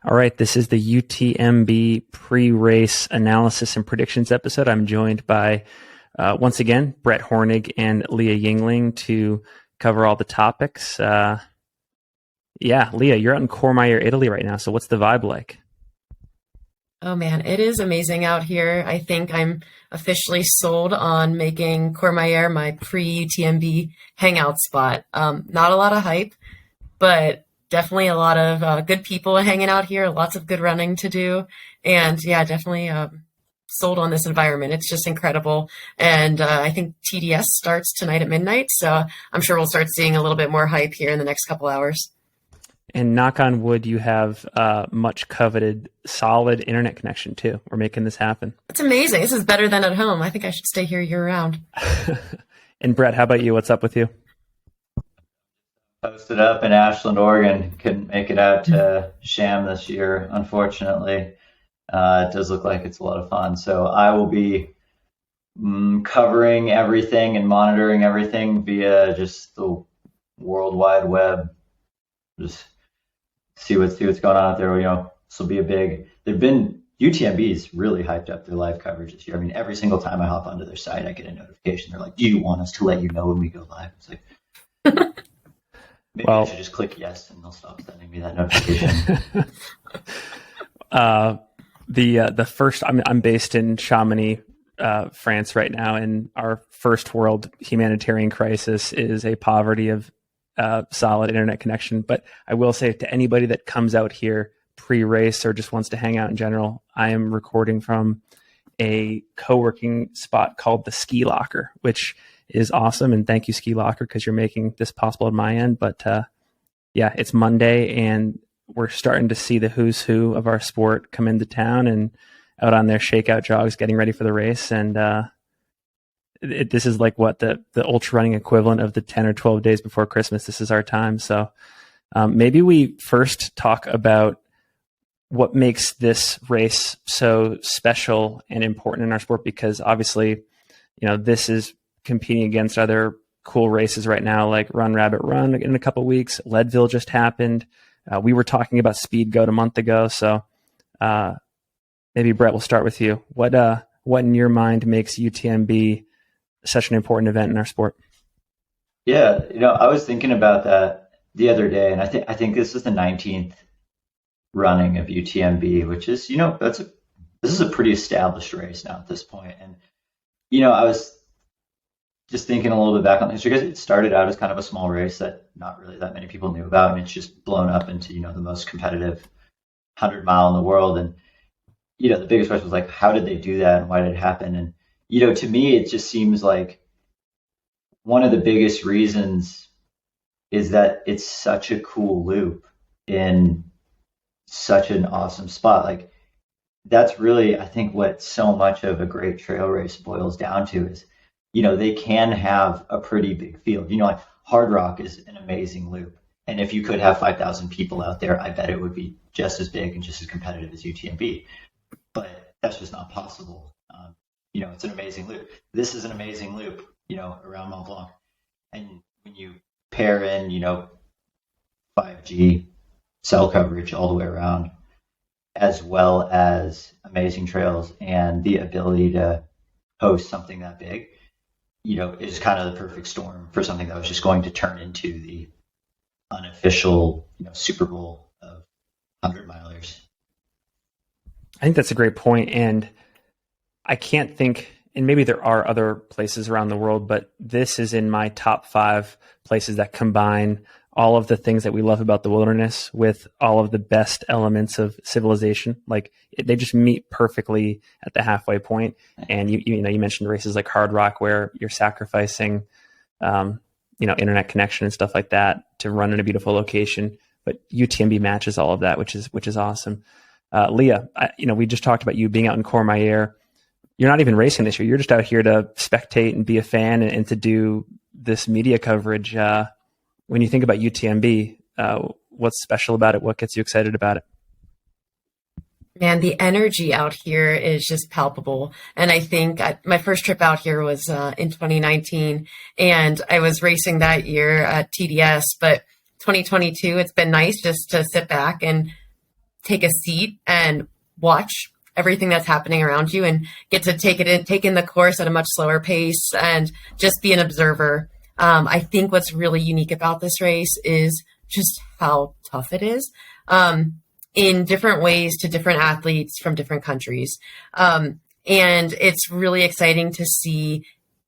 All right, this is the UTMB pre-race analysis and predictions episode. I'm joined by, once again, Brett Hornig and Leah Yingling to cover all the topics. Leah, you're out in Courmayeur, Italy right now, so what's the vibe like? Oh man, it is amazing out here. I think I'm officially sold on making Courmayeur my pre-UTMB hangout spot. Not a lot of hype, but definitely a lot of good people hanging out here, lots of good running to do. And yeah, definitely sold on this environment. It's just incredible. And I think TDS starts tonight at midnight. So I'm sure we'll start seeing a little bit more hype here in the next couple hours. And knock on wood, you have much coveted solid internet connection too. We're making this happen. It's amazing. This is better than at home. I think I should stay here year round. And Brett, how about you? What's up with you? Posted up in Ashland, Oregon. Couldn't make it out to Sham this year, unfortunately. It does look like it's a lot of fun. So I will be covering everything and monitoring everything via just the World Wide Web. Just see what's going on out there. This will be UTMB's really hyped up their live coverage this year. I mean, every single time I hop onto their site, I get a notification. They're like, "Do you want us to let you know when we go live?" It's like, maybe I should just click yes, and they'll stop sending me that notification. The first, I'm based in Chamonix, France right now, and our first world humanitarian crisis is a poverty of solid internet connection. But I will say to anybody that comes out here pre-race or just wants to hang out in general, I am recording from a co-working spot called the Ski Locker, which is awesome. And thank you, Ski Locker, because you're making this possible on my end. But it's Monday and we're starting to see the who's who of our sport come into town and out on their shakeout jogs, getting ready for the race. And this is like what the ultra running equivalent of the 10 or 12 days before Christmas. This is our time. So maybe we first talk about what makes this race so special and important in our sport, because obviously, this is competing against other cool races right now, like Run Rabbit Run in a couple of weeks. Leadville just happened. We were talking about Speed Goat a month ago. So maybe Brett, we'll start with you. What in your mind makes UTMB such an important event in our sport? Yeah, I was thinking about that the other day, and I think this is the 19th running of UTMB, which is, this is a pretty established race now at this point. And I was just thinking a little bit back on history, because it started out as kind of a small race that not really that many people knew about, and it's just blown up into the most competitive 100-mile in the world. And the biggest question was like, how did they do that and why did it happen? And to me, it just seems like one of the biggest reasons is that it's such a cool loop in such an awesome spot. Like, that's really, I think, what so much of a great trail race boils down to is, they can have a pretty big field. Like Hard Rock is an amazing loop. And if you could have 5,000 people out there, I bet it would be just as big and just as competitive as UTMB. But that's just not possible. It's an amazing loop. This is an amazing loop, around Mont Blanc. And when you pair in, 5G cell coverage all the way around, as well as amazing trails and the ability to host something that big, is kind of the perfect storm for something that was just going to turn into the unofficial, Super Bowl of 100-milers. I think that's a great point. And I can't think, and maybe there are other places around the world, but this is in my top 5 places that combine all of the things that we love about the wilderness with all of the best elements of civilization. Like they just meet perfectly at the halfway point. And you mentioned races like Hard Rock where you're sacrificing, internet connection and stuff like that to run in a beautiful location. But UTMB matches all of that, which is awesome. Leah, we just talked about you being out in Courmayeur. You're not even racing this year. You're just out here to spectate and be a fan and to do this media coverage. When you think about UTMB, what's special about it? What gets you excited about it? Man, the energy out here is just palpable. And I think my first trip out here was in 2019, and I was racing that year at TDS. But 2022, it's been nice just to sit back and take a seat and watch everything that's happening around you and get to take in the course at a much slower pace and just be an observer. I think what's really unique about this race is just how tough it is, in different ways to different athletes from different countries. And it's really exciting to see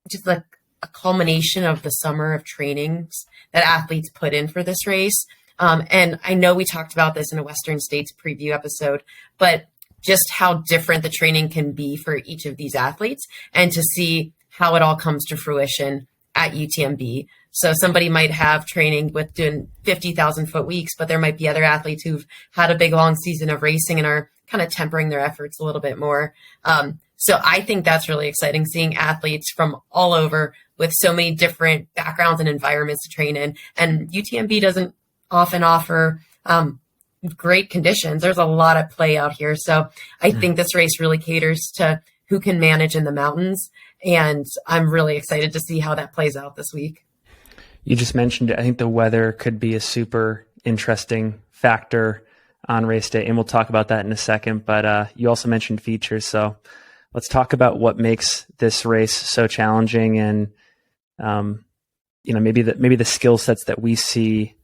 just like a culmination of the summer of trainings that athletes put in for this race. And I know we talked about this in a Western States preview episode, but just how different the training can be for each of these athletes and to see how it all comes to fruition at UTMB. So somebody might have training with doing 50,000 foot weeks, but there might be other athletes who've had a big long season of racing and are kind of tempering their efforts a little bit more. So I think that's really exciting, seeing athletes from all over with so many different backgrounds and environments to train in. And UTMB doesn't often offer great conditions. There's a lot at play out here. So I think this race really caters to who can manage in the mountains. And I'm really excited to see how that plays out this week. You just mentioned it. I think the weather could be a super interesting factor on race day, and we'll talk about that in a second. But you also mentioned features. So let's talk about what makes this race so challenging and, maybe the skill sets that we see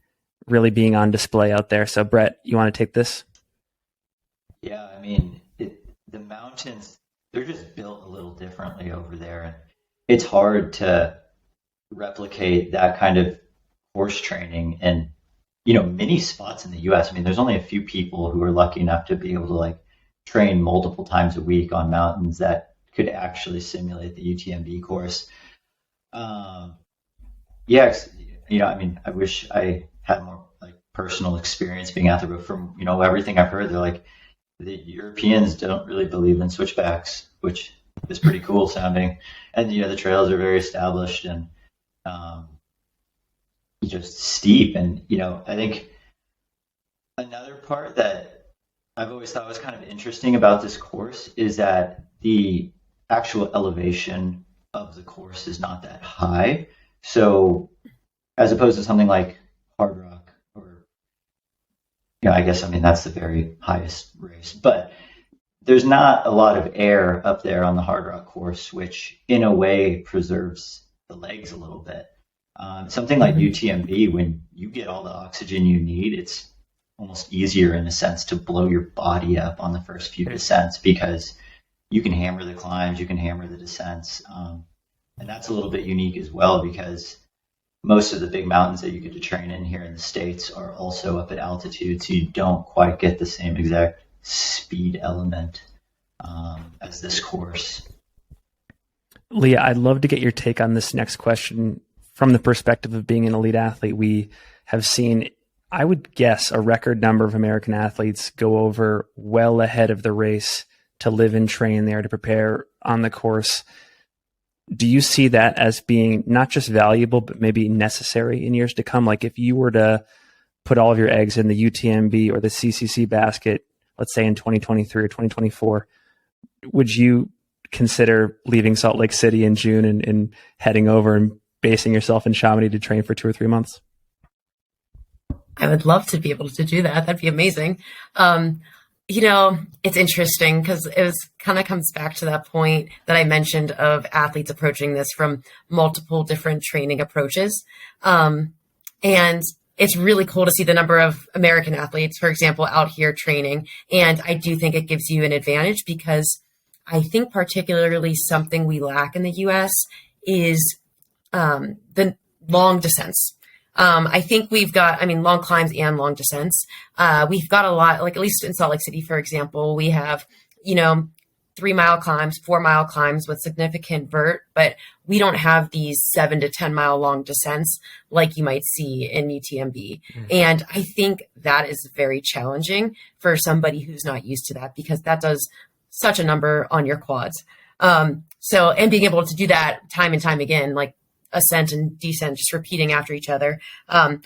really being on display out there. So Brett, you want to take this? Yeah, I mean, the mountains, they're just built a little differently over there. And it's hard to replicate that kind of horse training and, many spots in the US. I mean, there's only a few people who are lucky enough to be able to like train multiple times a week on mountains that could actually simulate the UTMB course. I wish I had more like personal experience being out there, but from everything I've heard, they're like the Europeans don't really believe in switchbacks, which is pretty cool sounding, and the trails are very established and just steep, and I think another part that I've always thought was kind of interesting about this course is that the actual elevation of the course is not that high. So as opposed to something like Hard Rock or, that's the very highest race, but there's not a lot of air up there on the Hard Rock course, which in a way preserves the legs a little bit. Something like UTMB, when you get all the oxygen you need, it's almost easier in a sense to blow your body up on the first few descents because you can hammer the climbs, you can hammer the descents. And that's a little bit unique as well because most of the big mountains that you get to train in here in the States are also up at altitude, so you don't quite get the same exact speed element as this course. Leah, I'd love to get your take on this next question from the perspective of being an elite athlete. We have seen, I would guess, a record number of American athletes go over well ahead of the race to live and train there, to prepare on the course. Do you see that as being not just valuable, but maybe necessary in years to come? Like if you were to put all of your eggs in the UTMB or the CCC basket, let's say in 2023 or 2024, would you consider leaving Salt Lake City in June and heading over and basing yourself in Chamonix to train for 2 or 3 months? I would love to be able to do that. That'd be amazing. It's interesting because it kind of comes back to that point that I mentioned of athletes approaching this from multiple different training approaches. And it's really cool to see the number of American athletes, for example, out here training. And I do think it gives you an advantage because I think particularly something we lack in the US is the long descents. I think we've got, long climbs and long descents. We've got a lot, like at least in Salt Lake City, for example, we have, 3-mile climbs, 4-mile climbs with significant vert, but we don't have these 7 to 10 mile long descents like you might see in UTMB. And I think that is very challenging for somebody who's not used to that because that does such a number on your quads. And being able to do that time and time again, like ascent and descent, just repeating after each other.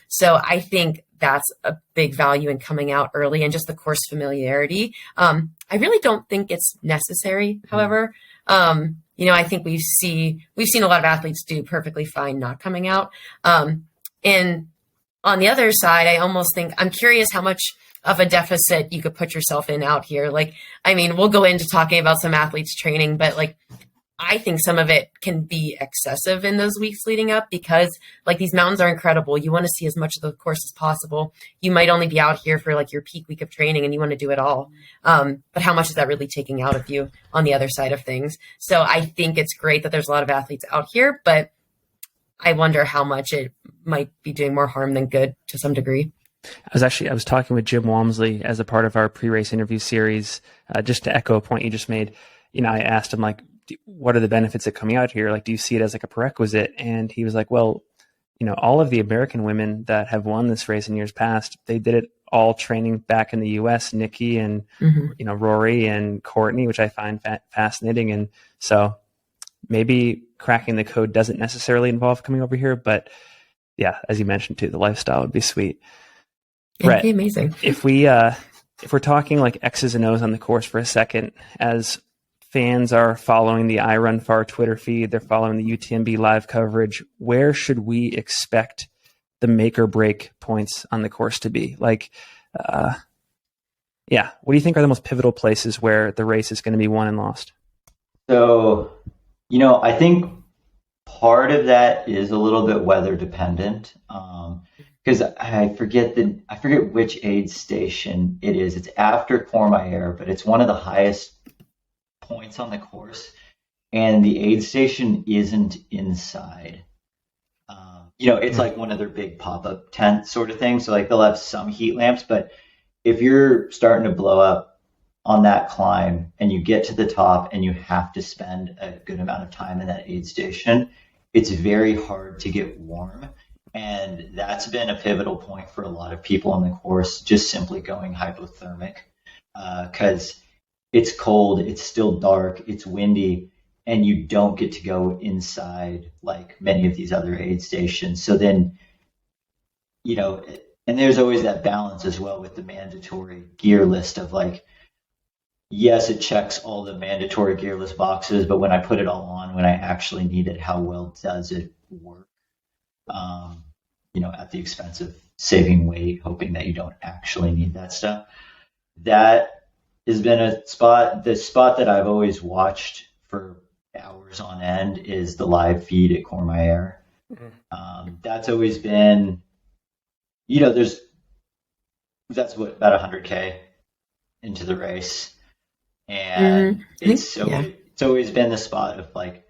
So I think that's a big value in coming out early and just the course familiarity. I really don't think it's necessary, however. I think we've seen a lot of athletes do perfectly fine not coming out. And on the other side, I almost think I'm curious how much of a deficit you could put yourself in out here. Like, I mean, we'll go into talking about some athletes training, but like, I think some of it can be excessive in those weeks leading up because like these mountains are incredible. You want to see as much of the course as possible. You might only be out here for like your peak week of training and you want to do it all. But how much is that really taking out of you on the other side of things? So I think it's great that there's a lot of athletes out here, but I wonder how much it might be doing more harm than good to some degree. I was talking with Jim Walmsley as a part of our pre-race interview series, just to echo a point you just made. I asked him like, what are the benefits of coming out here? Like, do you see it as like a prerequisite? And he was like, well, all of the American women that have won this race in years past, they did it all training back in the US, Nikki and, Rory and Courtney, which I find fascinating. And so maybe cracking the code doesn't necessarily involve coming over here, but yeah, as you mentioned too, the lifestyle would be sweet. It'd be amazing. If we're talking like X's and O's on the course for a second, as fans are following the I Run Far Twitter feed, they're following the UTMB live coverage, where should we expect the make or break points on the course to be? Like, what do you think are the most pivotal places where the race is going to be won and lost? So, I think part of that is a little bit weather dependent. Because I forget which aid station it is. It's after Courmayeur, but it's one of the highest points on the course, and the aid station isn't inside. It's like one of their big pop-up tent sort of things. So like they'll have some heat lamps, but if you're starting to blow up on that climb and you get to the top and you have to spend a good amount of time in that aid station, it's very hard to get warm. And that's been a pivotal point for a lot of people on the course, just simply going hypothermic, because it's cold, it's still dark, it's windy, and you don't get to go inside like many of these other aid stations. So then, and there's always that balance as well with the mandatory gear list of like, yes, it checks all the mandatory gear list boxes, but when I put it all on, when I actually need it, how well does it work? At the expense of saving weight, hoping that you don't actually need that stuff. That has been the spot that I've always watched for hours on end is the live feed at Courmayeur. That's always been, that's what, about 100K into the race. And it's always been the spot of like,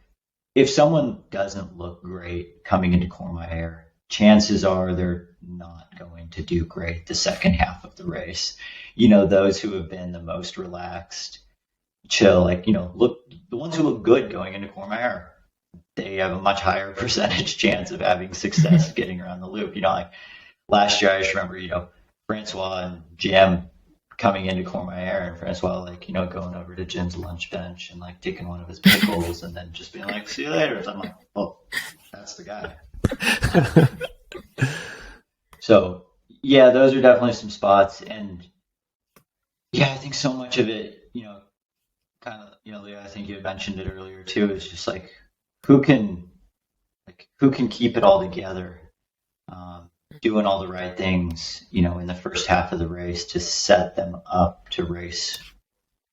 if someone doesn't look great coming into Courmayeur, chances are they're not going to do great the second half of the race. Those who have been the most relaxed, chill, like, look, the ones who look good going into Courmayeur, they have a much higher percentage chance of having success getting around the loop. Like last year, I just remember, Francois and Jim coming into Courmayeur, and Francois, like, going over to Jim's lunch bench and like taking one of his pickles and then just being like, see you later. So I'm like, oh, that's the guy. So yeah, those are definitely some spots. And yeah, I think so much of it, kind of, Leah, I think you had mentioned it earlier too, is just like, who can keep it all together, doing all the right things, in the first half of the race to set them up to race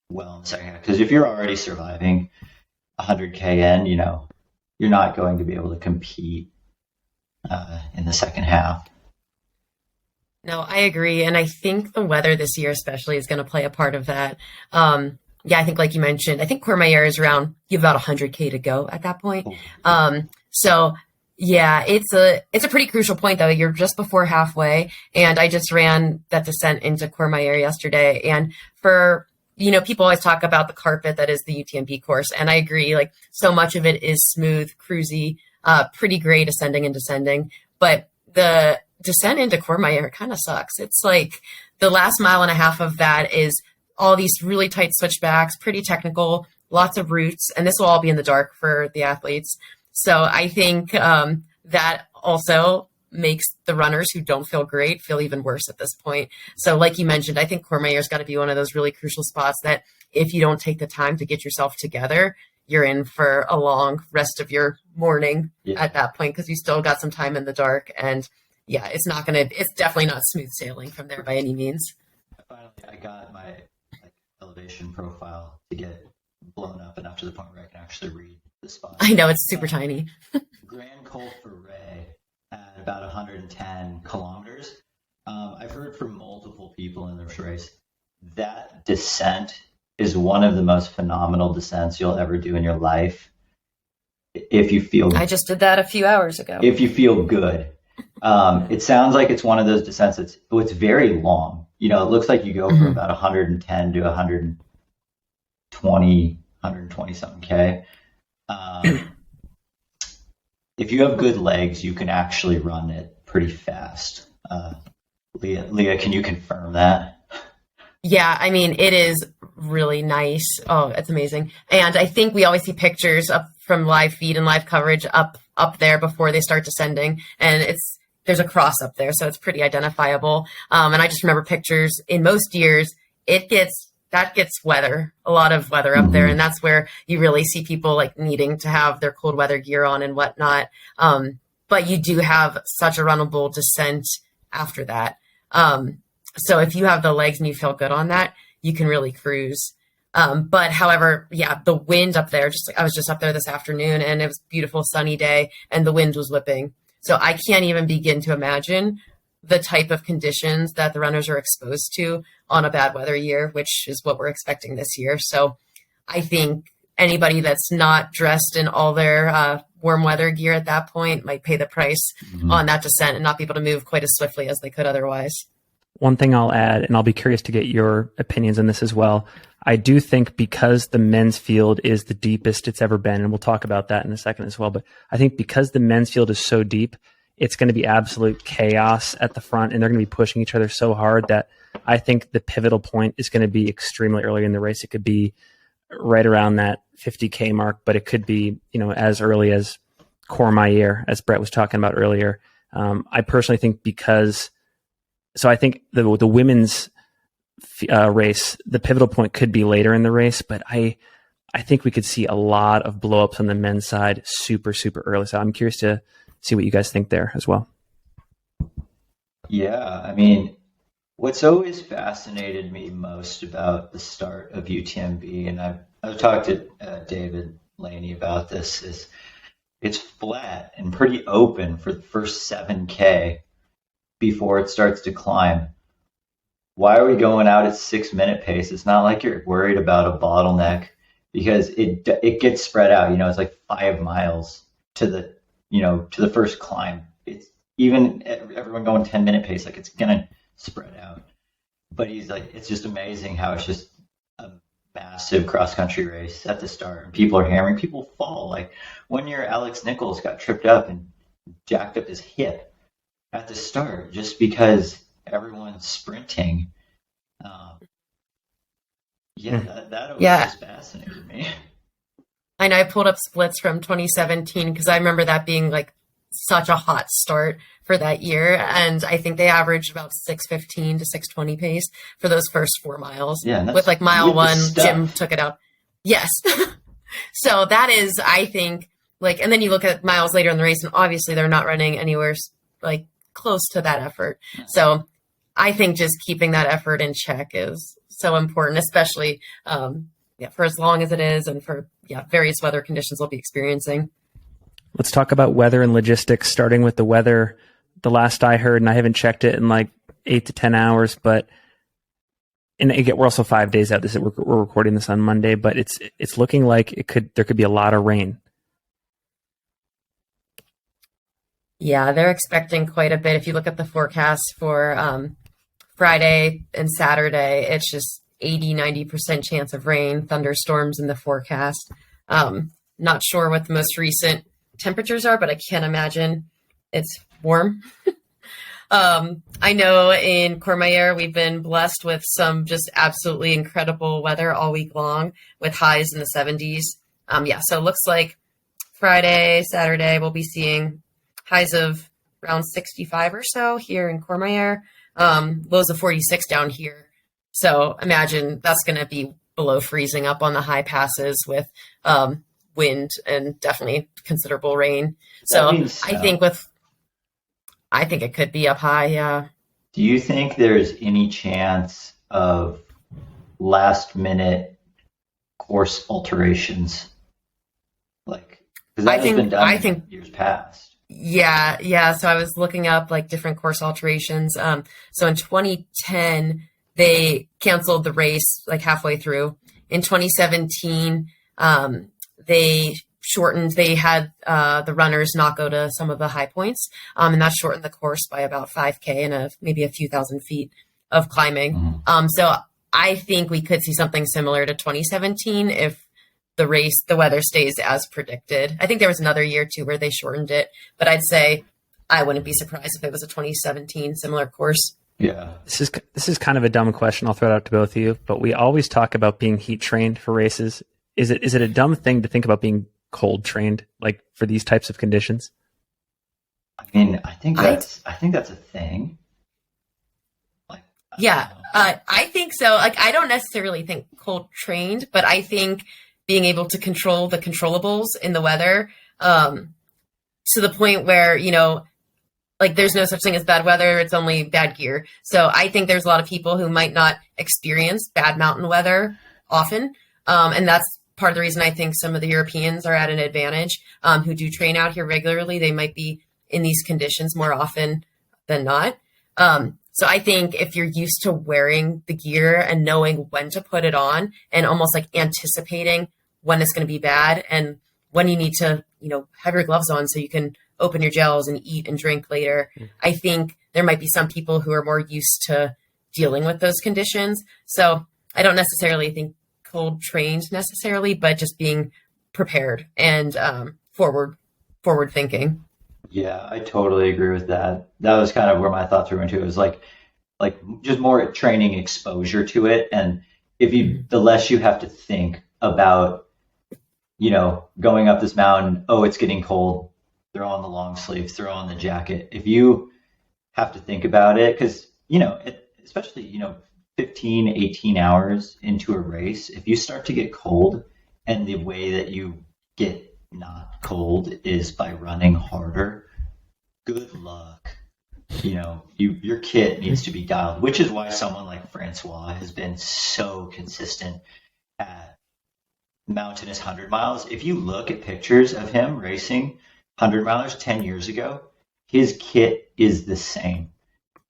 well in the second half. Because if you're already surviving 100K in, you're not going to be able to compete in the second half. No, I agree. And I think the weather this year especially is going to play a part of that. I think like you mentioned, I think Courmayeur is around, you have about 100K to go at that point. So yeah, it's a pretty crucial point though. You're just before halfway, and I just ran that descent into Courmayeur yesterday. And for, people always talk about the carpet that is the UTMB course. And I agree, like so much of it is smooth, cruisy, pretty great ascending and descending, but the descent into Courmayeur kind of sucks. It's like the last mile and a half of that is all these really tight switchbacks, pretty technical, lots of routes, and this will all be in the dark for the athletes. So I think that also makes the runners who don't feel great feel even worse at this point. So like you mentioned, I think Courmayeur's got to be one of those really crucial spots that if you don't take the time to get yourself together, you're in for a long rest of your morning at that point, because you still got some time in the dark. And yeah, it's definitely not smooth sailing from there by any means. I got my elevation profile to get blown up enough to the point where I can actually read the spot. I know, it's super tiny. Grand Col Ferret at about 110 kilometers. I've heard from multiple people in this race that descent is one of the most phenomenal descents you'll ever do in your life. If you feel, I just did that a few hours ago. If you feel good, it sounds like it's one of those descents it's very long. It looks like you go from about 110 to 120 something K. If you have good legs, you can actually run it pretty fast. Leah, can you confirm that? Yeah, I mean, it is really nice. Oh, it's amazing. And I think we always see pictures up from live feed and live coverage up there before they start descending. And there's a cross up there, so it's pretty identifiable. And I just remember pictures in most years, that gets weather, a lot of weather up there. And that's where you really see people needing to have their cold weather gear on and whatnot. But you do have such a runnable descent after that. So if you have the legs and you feel good on that, you can really cruise. But however, yeah, the wind up there, I was just up there this afternoon and it was a beautiful sunny day and the wind was whipping. So I can't even begin to imagine the type of conditions that the runners are exposed to on a bad weather year, which is what we're expecting this year. So I think anybody that's not dressed in all their warm weather gear at that point might pay the price on that descent and not be able to move quite as swiftly as they could otherwise. One thing I'll add, and I'll be curious to get your opinions on this as well. I do think because the men's field is the deepest it's ever been, and we'll talk about that in a second as well, but I think because the men's field is so deep, it's going to be absolute chaos at the front, and they're going to be pushing each other so hard that I think the pivotal point is going to be extremely early in the race. It could be right around that 50K mark, but it could be, as early as Courmayeur, as Brett was talking about earlier. I personally think so I think the women's race, the pivotal point could be later in the race, but I think we could see a lot of blowups on the men's side super, super early. So I'm curious to see what you guys think there as well. Yeah, I mean, what's always fascinated me most about the start of UTMB, and I've talked to David Laney about this, is it's flat and pretty open for the first 7K before it starts to climb. Why are we going out at 6-minute pace? It's not like you're worried about a bottleneck because it gets spread out. It's like 5 miles to the first climb. It's even everyone going 10-minute pace, it's gonna spread out. But he's it's just amazing how it's just a massive cross country race at the start, and people are hammering. People fall. One year, Alex Nichols got tripped up and jacked up his hip at the start just because everyone's sprinting. That always just fascinated me. I know I pulled up splits from 2017 because I remember that being such a hot start for that year. And I think they averaged about 6:15 to 6:20 pace for those first 4 miles. Yeah, with mile one, Jim took it out. Yes. So that is, I think, and then you look at miles later in the race and obviously they're not running anywhere close to that effort. So I think just keeping that effort in check is so important, especially for as long as it is and for various weather conditions we'll be experiencing. Let's talk about weather and logistics, starting with the weather. The last I heard, and I haven't checked it in 8 to 10 hours, but we're also 5 days out. We're recording this on Monday, but it's looking like there could be a lot of rain. Yeah, they're expecting quite a bit. If you look at the forecast for Friday and Saturday, it's just 80-90% chance of rain, thunderstorms in the forecast. Not sure what the most recent temperatures are, but I can't imagine it's warm. I know in Courmayeur, we've been blessed with some just absolutely incredible weather all week long with highs in the 70s. So it looks like Friday, Saturday, we'll be seeing highs of around 65 or so here in Courmayeur, lows of 46 down here. So imagine that's going to be below freezing up on the high passes with wind and definitely considerable rain. So I think it could be up high. Yeah. Do you think there's any chance of last minute course alterations? Like, because that has been done in years past. Yeah. So I was looking up like different course alterations. So in 2010, they canceled the race like halfway through. In 2017, they had the runners not go to some of the high points, and that shortened the course by about 5K and maybe a few thousand feet of climbing. So I think we could see something similar to 2017 if the weather stays as predicted. I think there was another year too where they shortened it, but I'd say I wouldn't be surprised if it was a 2017 similar course. Yeah. This is kind of a dumb question. I'll throw it out to both of you, but we always talk about being heat trained for races. Is it a dumb thing to think about being cold trained, like for these types of conditions? I mean, I think that's a thing. Like, I think so. Like, I don't necessarily think cold trained, but I think being able to control the controllables in the weather, to the point where, like there's no such thing as bad weather. It's only bad gear. So I think there's a lot of people who might not experience bad mountain weather often. And that's part of the reason I think some of the Europeans are at an advantage, who do train out here regularly. They might be in these conditions more often than not. So I think if you're used to wearing the gear and knowing when to put it on and almost like anticipating when it's going to be bad and when you need to, have your gloves on so you can open your gels and eat and drink later. I think there might be some people who are more used to dealing with those conditions. So I don't necessarily think cold trained necessarily, but just being prepared and forward thinking. Yeah, I totally agree with that. That was kind of where my thoughts were into. It was like just more training exposure to it. And the less you have to think about, going up this mountain, oh, it's getting cold, throw on the long sleeves, throw on the jacket. If you have to think about it, because, especially, 15, 18 hours into a race, if you start to get cold and the way that you get not cold is by running harder, good luck. Your kit needs to be dialed, which is why someone like Francois has been so consistent at mountainous 100 miles. If you look at pictures of him racing 100 milers 10 years ago, his kit is the same.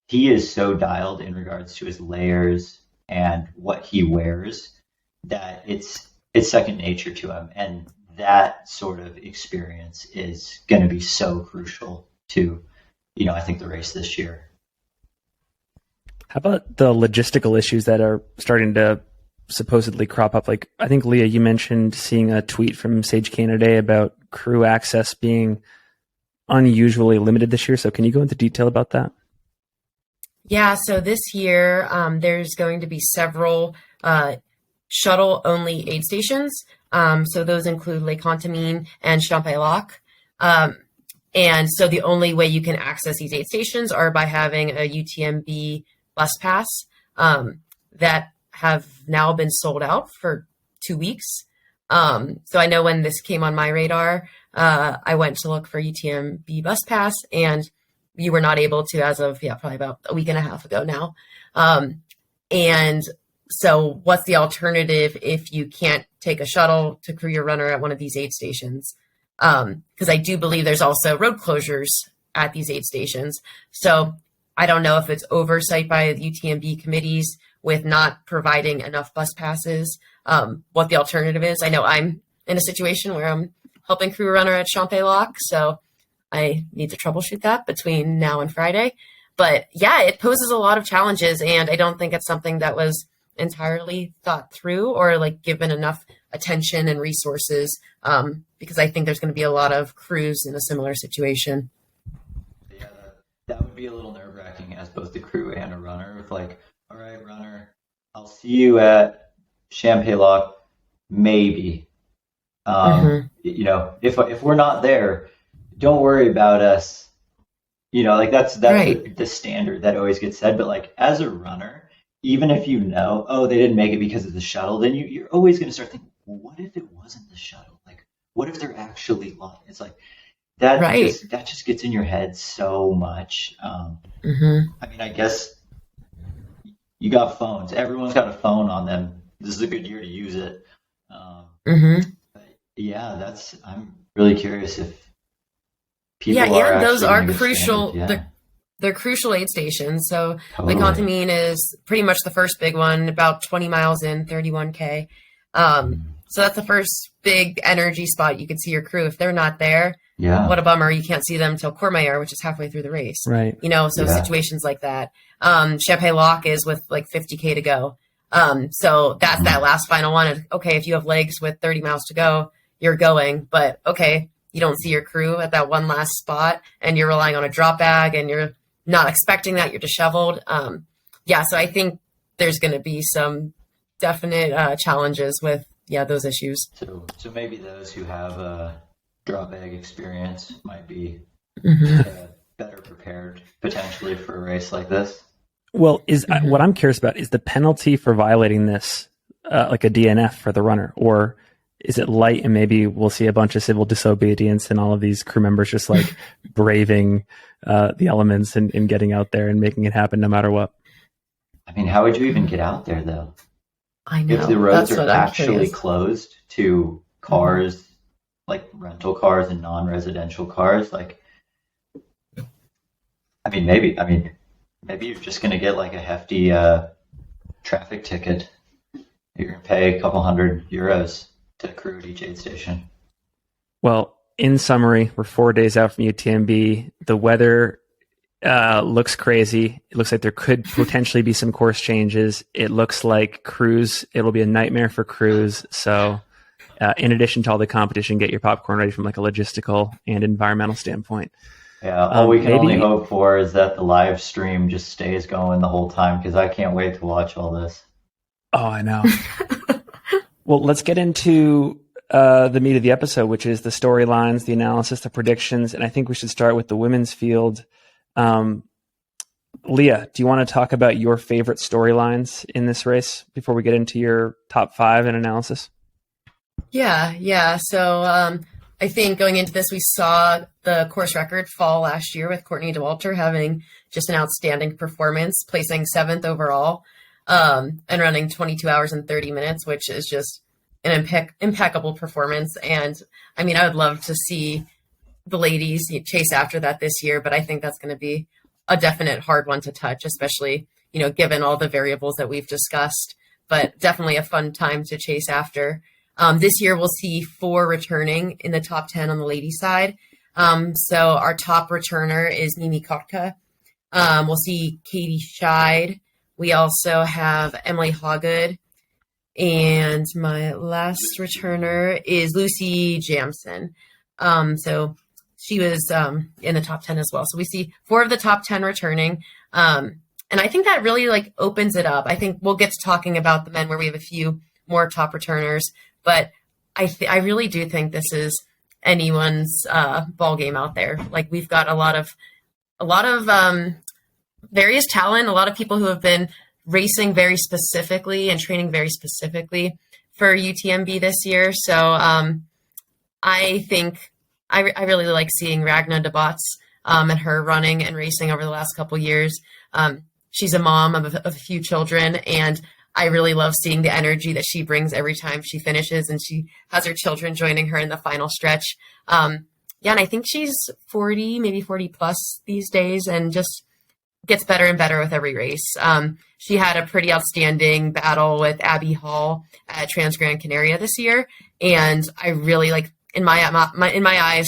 He is so dialed in regards to his layers and what he wears that it's second nature to him. And that sort of experience is going to be so crucial to, I think the race this year. How about the logistical issues that are starting to supposedly crop up? Like, I think, Leah, you mentioned seeing a tweet from Sage Canada about crew access being unusually limited this year. So can you go into detail about that? Yeah, so this year there's going to be several shuttle-only aid stations. So those include Les Contamines and Champex-Lac. And so the only way you can access these aid stations are by having a UTMB bus pass that have now been sold out for 2 weeks. So I know when this came on my radar, I went to look for UTMB bus pass, and you were not able to as of, probably about a week and a half ago now. And so what's the alternative if you can't take a shuttle to crew your runner at one of these aid stations? Because I do believe there's also road closures at these aid stations. So I don't know if it's oversight by the UTMB committees with not providing enough bus passes, what the alternative is. I know I'm in a situation where I'm helping crew a runner at Champex-Lac, so I need to troubleshoot that between now and Friday. But yeah, it poses a lot of challenges, and I don't think it's something that was entirely thought through or like given enough attention and resources, because I think there's going to be a lot of crews in a similar situation. Yeah, that would be a little nerve-wracking as both the crew and a runner. If like, all right, runner, I'll see you at Champex-Lac, maybe. If we're not there, don't worry about us. That's right. The standard that always gets said. But like as a runner, even if they didn't make it because of the shuttle, then you're always going to start thinking, well, what if it wasn't the shuttle? Like, what if they're actually lying? It's like that. Right. That just gets in your head so much. I mean, I guess you got phones. Everyone's got a phone on them. This is a good year to use it. Mm-hmm. But yeah, I'm really curious if Yeah, people are and those actually are going to get stranded. crucial. Yeah, They're crucial aid stations. So Lake totally. Contamine is pretty much the first big one, about 20 miles in, 31K. So that's the first big energy spot you could see your crew. If they're not there, Yeah, what a bummer. You can't see them until Courmayeur, which is halfway through the race. Right. So yeah. situations like that. Chappé Lock is with like 50K to go. So that's that Mhm. last final one. Okay, if you have legs with 30 miles to go, you're going. But okay, you don't see your crew at that one last spot and you're relying on a drop bag and you're not expecting that, you're disheveled. So I think there's going to be some definite challenges with those issues. So maybe those who have a drop bag experience might be Mm-hmm. better prepared potentially for a race like this. Well, Mm-hmm. what I'm curious about is the penalty for violating this, like a DNF for the runner, or is it light and maybe we'll see a bunch of civil disobedience and all of these crew members just like braving the elements and getting out there and making it happen no matter what? I mean, how would you even get out there though? I If the know. roads That's are what I'm actually curious. closed to cars, like rental cars and non-residential cars, like, maybe you're just going to get like a hefty traffic ticket. You're going to pay a couple €100 to crew at each aid station. Well, in summary, we're 4 days out from UTMB. The weather looks crazy. It looks like there could potentially be some course changes. It looks like crews, it'll be a nightmare for crews. So in addition to all the competition, get your popcorn ready from like a logistical and environmental standpoint. Yeah, all we can only Maybe, hope for is that the live stream just stays going the whole time because I can't wait to watch all this. oh, I know. Well, let's get into the meat of the episode, which is the storylines, the analysis, the predictions. And I think we should start with the women's field. Leah, do you want to talk about your favorite storylines in this race before we get into your top 5 and analysis? Yeah. So I think going into this, we saw the course record fall last year with Courtney Dauwalter having just an outstanding performance, placing 7th overall, and running 22 hours and 30 minutes, which is just an impeccable performance. And I mean, I would love to see the ladies chase after that this year, but I think that's going to be a definite hard one to touch, especially, given all the variables that we've discussed, but definitely a fun time to chase after. This year, we'll see 4 returning in the top 10 on the ladies' side. So our top returner is Mimi Kotka. We'll see Katie Scheid. We also have Emily Hawgood. And my last returner is Lucy Jamson. So she was in the top 10 as well. So we see 4 of the top 10 returning. And I think that really opens it up. I think we'll get to talking about the men where we have a few more top returners. But I really do think this is anyone's ball game out there. Like we've got a lot of various talent, a lot of people who have been racing very specifically and training very specifically for UTMB this year. So I think I really like seeing Ragna DeBots and her running and racing over the last couple years. She's a mom of a few children, and I really love seeing the energy that she brings every time she finishes, and she has her children joining her in the final stretch. And I think she's 40, maybe 40 plus these days, and just gets better and better with every race. She had a pretty outstanding battle with Abby Hall at Trans Gran Canaria this year, and I really in my eyes,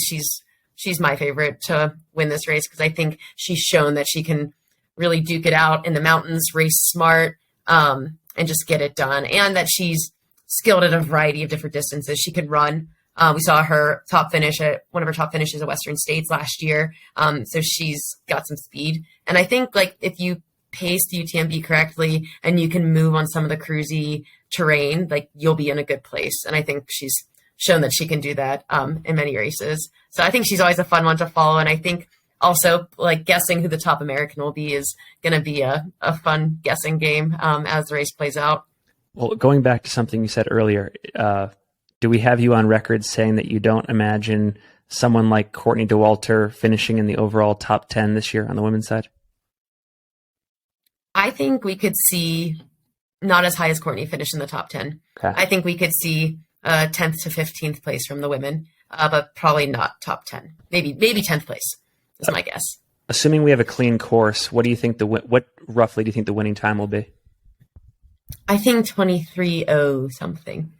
she's my favorite to win this race because I think she's shown that she can really duke it out in the mountains, race smart, and just get it done. And that she's skilled at a variety of different distances. She could run. We saw her top finish at one of her top finishes at Western States last year. So she's got some speed. And I think if you pace the UTMB correctly and you can move on some of the cruisy terrain, you'll be in a good place. And I think she's shown that she can do that in many races. So I think she's always a fun one to follow. And I think also guessing who the top American will be is going to be a fun guessing game as the race plays out. Well, going back to something you said earlier, do we have you on record saying that you don't imagine someone like Courtney Dauwalter finishing in the overall top 10 this year on the women's side? I think we could see not as high as Courtney finish in the top 10. Okay. I think we could see 10th to 15th place from the women, but probably not top 10. Maybe 10th place is my guess. Assuming we have a clean course, what roughly do you think the winning time will be? I think 23:0 something.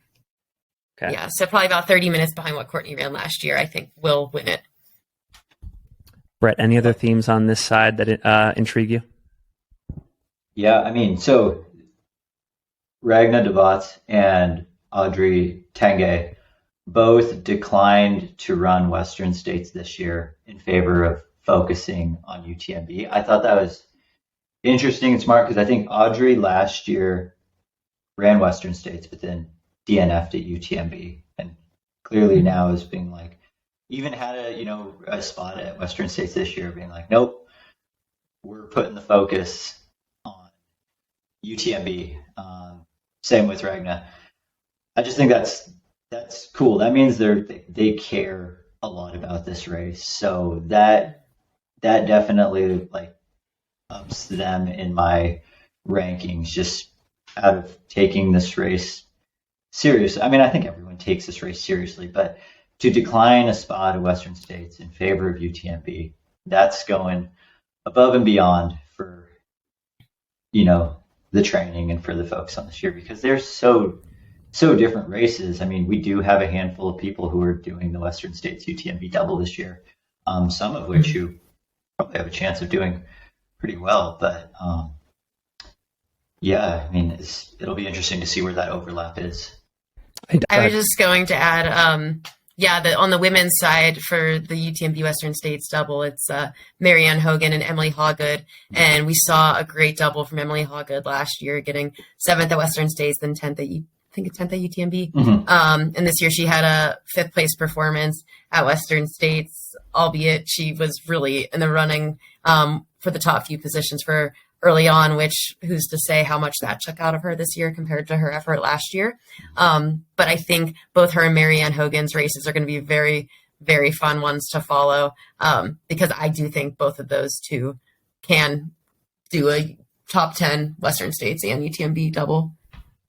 Okay. Yeah, so probably about 30 minutes behind what Courtney ran last year. I think will win it. Brett, any other themes on this side that intrigue you? Yeah, I mean, so Ragna DeVos and Audrey Tanguay both declined to run Western States this year in favor of focusing on UTMB. I thought that was interesting and smart because I think Audrey last year ran Western States, but then DNF'd at UTMB, and clearly now is being like, even had a spot at Western States this year, being like, nope, we're putting the focus on UTMB. Same with Ragna. I just think that's cool. That means they care a lot about this race. So that definitely like ups them in my rankings just out of taking this race seriously. I mean, I think everyone takes this race seriously, but to decline a spot at Western States in favor of UTMB, that's going above and beyond for, the training and for the folks on this year, because they're so different races. I mean, we do have a handful of people who are doing the Western States UTMB double this year, some of which who probably have a chance of doing pretty well. But yeah, I mean, it'll be interesting to see where that overlap is. I was just going to add, on the women's side for the UTMB Western States double, it's Marianne Hogan and Emily Hawgood. And we saw a great double from Emily Hawgood last year, getting 7th at Western States, then 10th at UTMB. Mm-hmm. And this year she had a 5th place performance at Western States, albeit she was really in the running for the top few positions for early on, which who's to say how much that took out of her this year compared to her effort last year. But I think both her and Marianne Hogan's races are going to be very, very fun ones to follow, because I do think both of those two can do a top 10 Western States and UTMB double.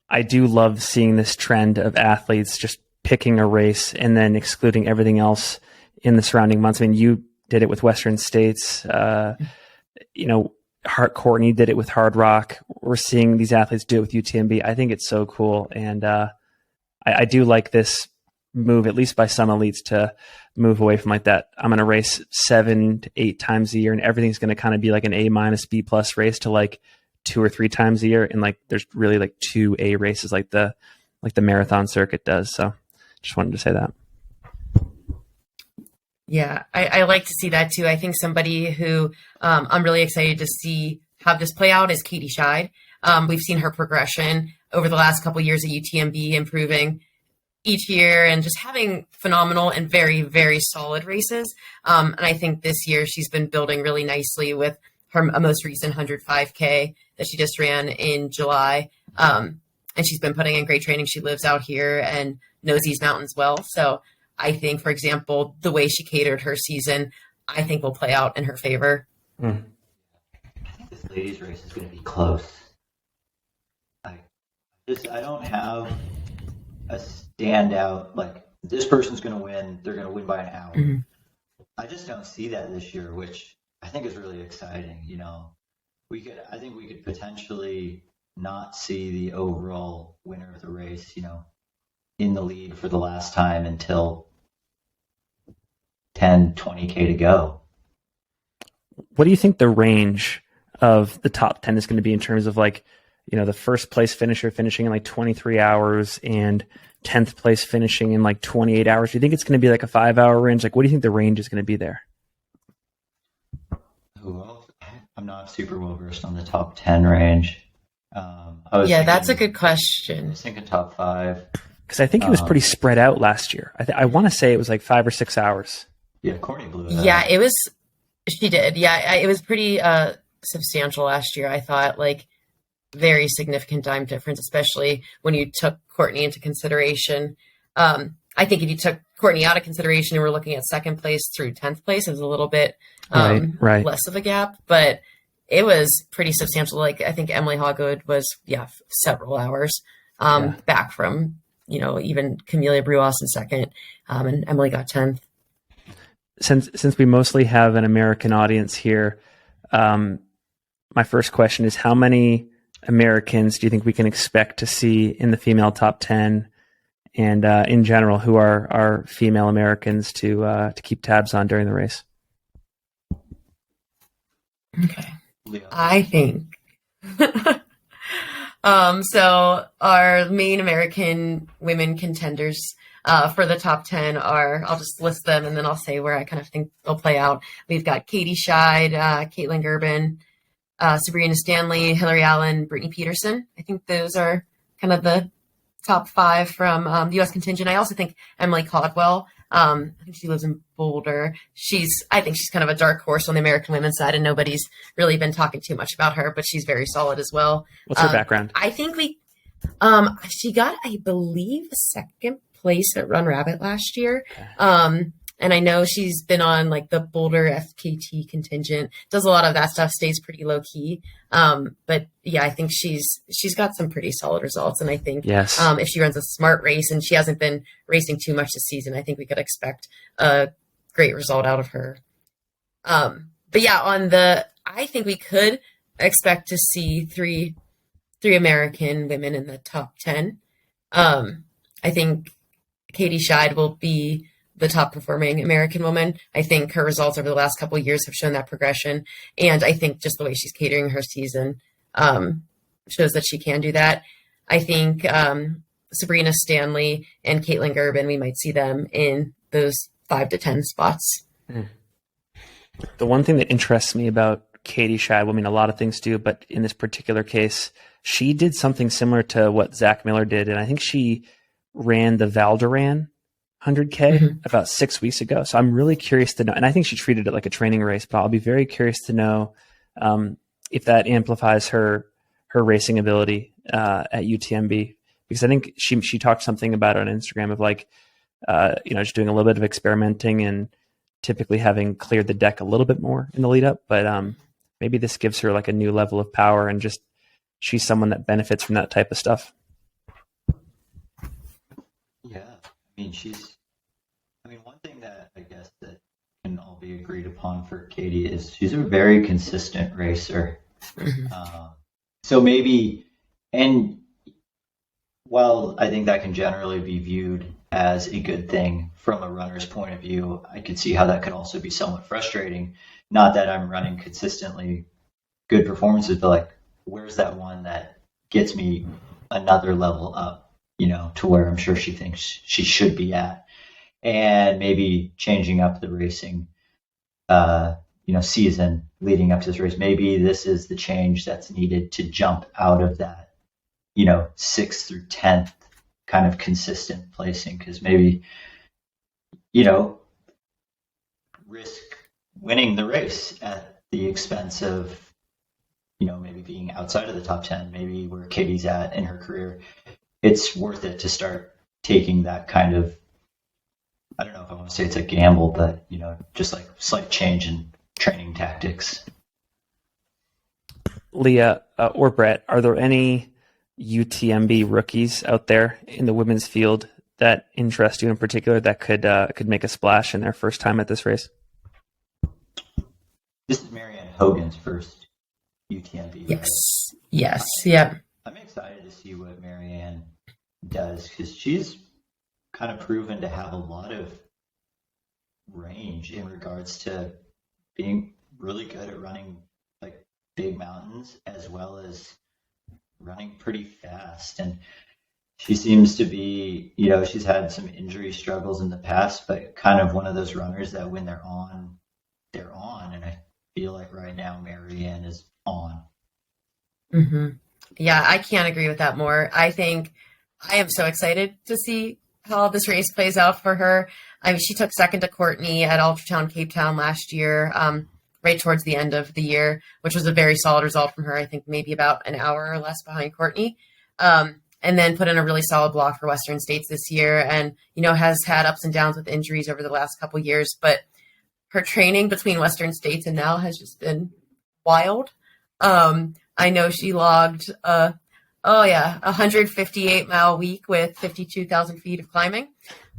I do love seeing this trend of athletes just picking a race and then excluding everything else in the surrounding months. I mean, you did it with Western States, Courtney did it with Hard Rock. We're seeing these athletes do it with UTMB. I think it's so cool. And I do like this move, at least by some elites, to move away from like that. I'm going to race 7 to 8 times a year and everything's going to kind of be like an A- B+ race to like 2 or 3 times a year. And like, there's really like 2 A races like the marathon circuit does. So just wanted to say that. Yeah, I like to see that too. I think somebody who I'm really excited to see have this play out is Katie Scheid. We've seen her progression over the last couple of years at UTMB, improving each year and just having phenomenal and very, very solid races. And I think this year she's been building really nicely with her most recent 105K that she just ran in July. And she's been putting in great training. She lives out here and knows these mountains well. So I think, for example, the way she catered her season, I think will play out in her favor. I think this ladies' race is going to be close. I don't have a standout, like, this person's going to win, they're going to win by an hour. Mm-hmm. I just don't see that this year, which I think is really exciting. I think we could potentially not see the overall winner of the race, in the lead for the last time until 10, 20K to go. What do you think the range of the top 10 is going to be in terms of like, the first place finisher finishing in like 23 hours and 10th place finishing in like 28 hours? Do you think it's going to be like a 5-hour range? Like, what do you think the range is going to be there? Well, I'm not super well versed on the top 10 range. That's a good question. I was thinking top 5. Because I think it was pretty spread out last year. I want to say it was like 5 or 6 hours. Yeah, Courtney blew it out. Yeah, it was. She did. Yeah, it was pretty substantial last year. I thought, like, very significant time difference, especially when you took Courtney into consideration. I think if you took Courtney out of consideration and we're looking at 2nd place through 10th place, it was a little bit right. less of a gap. But it was pretty substantial. Like I think Emily Hogwood was, several hours back from, even Camelia Bruas in second, and Emily got 10th. Since we mostly have an American audience here, my first question is, how many Americans do you think we can expect to see in the female top 10? And in general, who are our female Americans to keep tabs on during the race? Okay. Leah. I think. So our main American women contenders for the top 10 are, I'll just list them and then I'll say where I kind of think they'll play out. We've got Katie Scheid, Caitlin Gerben, Sabrina Stanley, Hillary Allen, Brittany Peterson. I think those are kind of the top 5 from the U.S. contingent. I also think Emily Caldwell. I think she lives in Boulder. I think she's kind of a dark horse on the American women's side, and nobody's really been talking too much about her, but she's very solid as well. What's her background? I think she got, I believe, second place at Run Rabbit last year. And I know she's been on like the Boulder FKT contingent, does a lot of that stuff, stays pretty low key. But yeah, I think she's got some pretty solid results. And I think if she runs a smart race, and she hasn't been racing too much this season, I think we could expect a great result out of her. But yeah, I think we could expect to see three American women in the top 10. I think Katie Scheid will be the top performing American woman. I think her results over the last couple of years have shown that progression. And I think just the way she's catering her season shows that she can do that. I think Sabrina Stanley and Caitlin Gerben, we might see them in those 5 to 10 spots. The one thing that interests me about Katie Scheid, I mean, a lot of things do, but in this particular case, she did something similar to what Zach Miller did. And I think she ran the Valderan 100K about 6 weeks ago. So I'm really curious to know, and I think she treated it like a training race, but I'll be very curious to know if that amplifies her racing ability at UTMB, because I think she talked something about it on Instagram of like, just doing a little bit of experimenting and typically having cleared the deck a little bit more in the lead up, but maybe this gives her like a new level of power, and just she's someone that benefits from that type of stuff. Yeah. One thing that I guess that can all be agreed upon for Katie is she's a very consistent racer. So maybe, and while I think that can generally be viewed as a good thing from a runner's point of view, I could see how that could also be somewhat frustrating. Not that I'm running consistently good performances, but like, where's that one that gets me another level up, to where I'm sure she thinks she should be at, and maybe changing up the racing, season leading up to this race. Maybe this is the change that's needed to jump out of that, 6th through 10th kind of consistent placing, because maybe, risk winning the race at the expense of, maybe being outside of the top 10, maybe where Katie's at in her career. It's worth it to start taking that kind of, I don't know if I want to say it's a gamble, but, just like slight change in training tactics. Leah or Brett, are there any UTMB rookies out there in the women's field that interest you in particular that could make a splash in their first time at this race? This is Marianne Hogan's first UTMB. Yes. Right? Yes. Yeah. I'm excited to see what Marianne does, because she's kind of proven to have a lot of range in regards to being really good at running like big mountains, as well as running pretty fast. And she seems to be, she's had some injury struggles in the past, but kind of one of those runners that when they're on, they're on. And I feel like right now Marianne is on. Yeah, I can't agree with that more. I think I am so excited to see how this race plays out for her. She took second to Courtney at Ultratown Cape Town last year, right towards the end of the year, which was a very solid result from her. I think maybe about an hour or less behind Courtney. And then put in a really solid block for Western States this year, and, has had ups and downs with injuries over the last couple of years. But her training between Western States and now has just been wild. I know she logged, 158-mile week with 52,000 feet of climbing.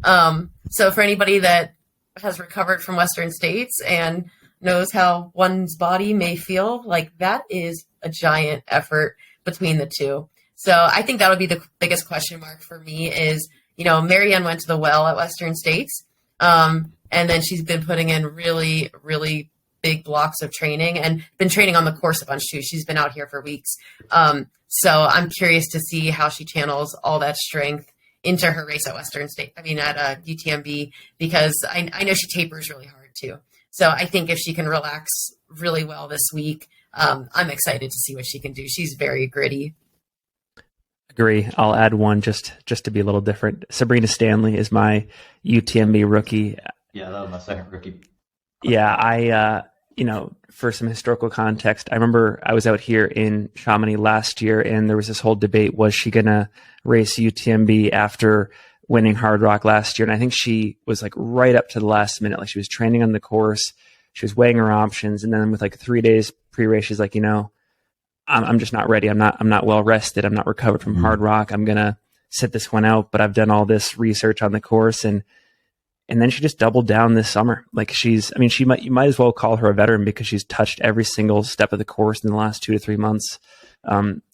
So for anybody that has recovered from Western States and knows how one's body may feel, like that is a giant effort between the two. So I think that would be the biggest question mark for me is, Marianne went to the well at Western States. And then she's been putting in really, really big blocks of training and been training on the course a bunch too. She's been out here for weeks. So I'm curious to see how she channels all that strength into her race at at UTMB, because I know she tapers really hard too. So I think if she can relax really well this week, I'm excited to see what she can do. She's very gritty. Agree. I'll add one just to be a little different. Sabrina Stanley is my UTMB rookie. Yeah, that was my second rookie. Yeah, I for some historical context, I remember I was out here in Chamonix last year, and there was this whole debate: was she gonna race UTMB after winning Hard Rock last year? And I think she was like right up to the last minute. Like, she was training on the course, she was weighing her options, and then with like 3 days pre-race, she's like, I'm just not ready. I'm not well rested. I'm not recovered from Hard Rock. I'm gonna sit this one out. But I've done all this research on the course, and then she just doubled down this summer. Like, you might as well call her a veteran, because she's touched every single step of the course in the last 2 to 3 months.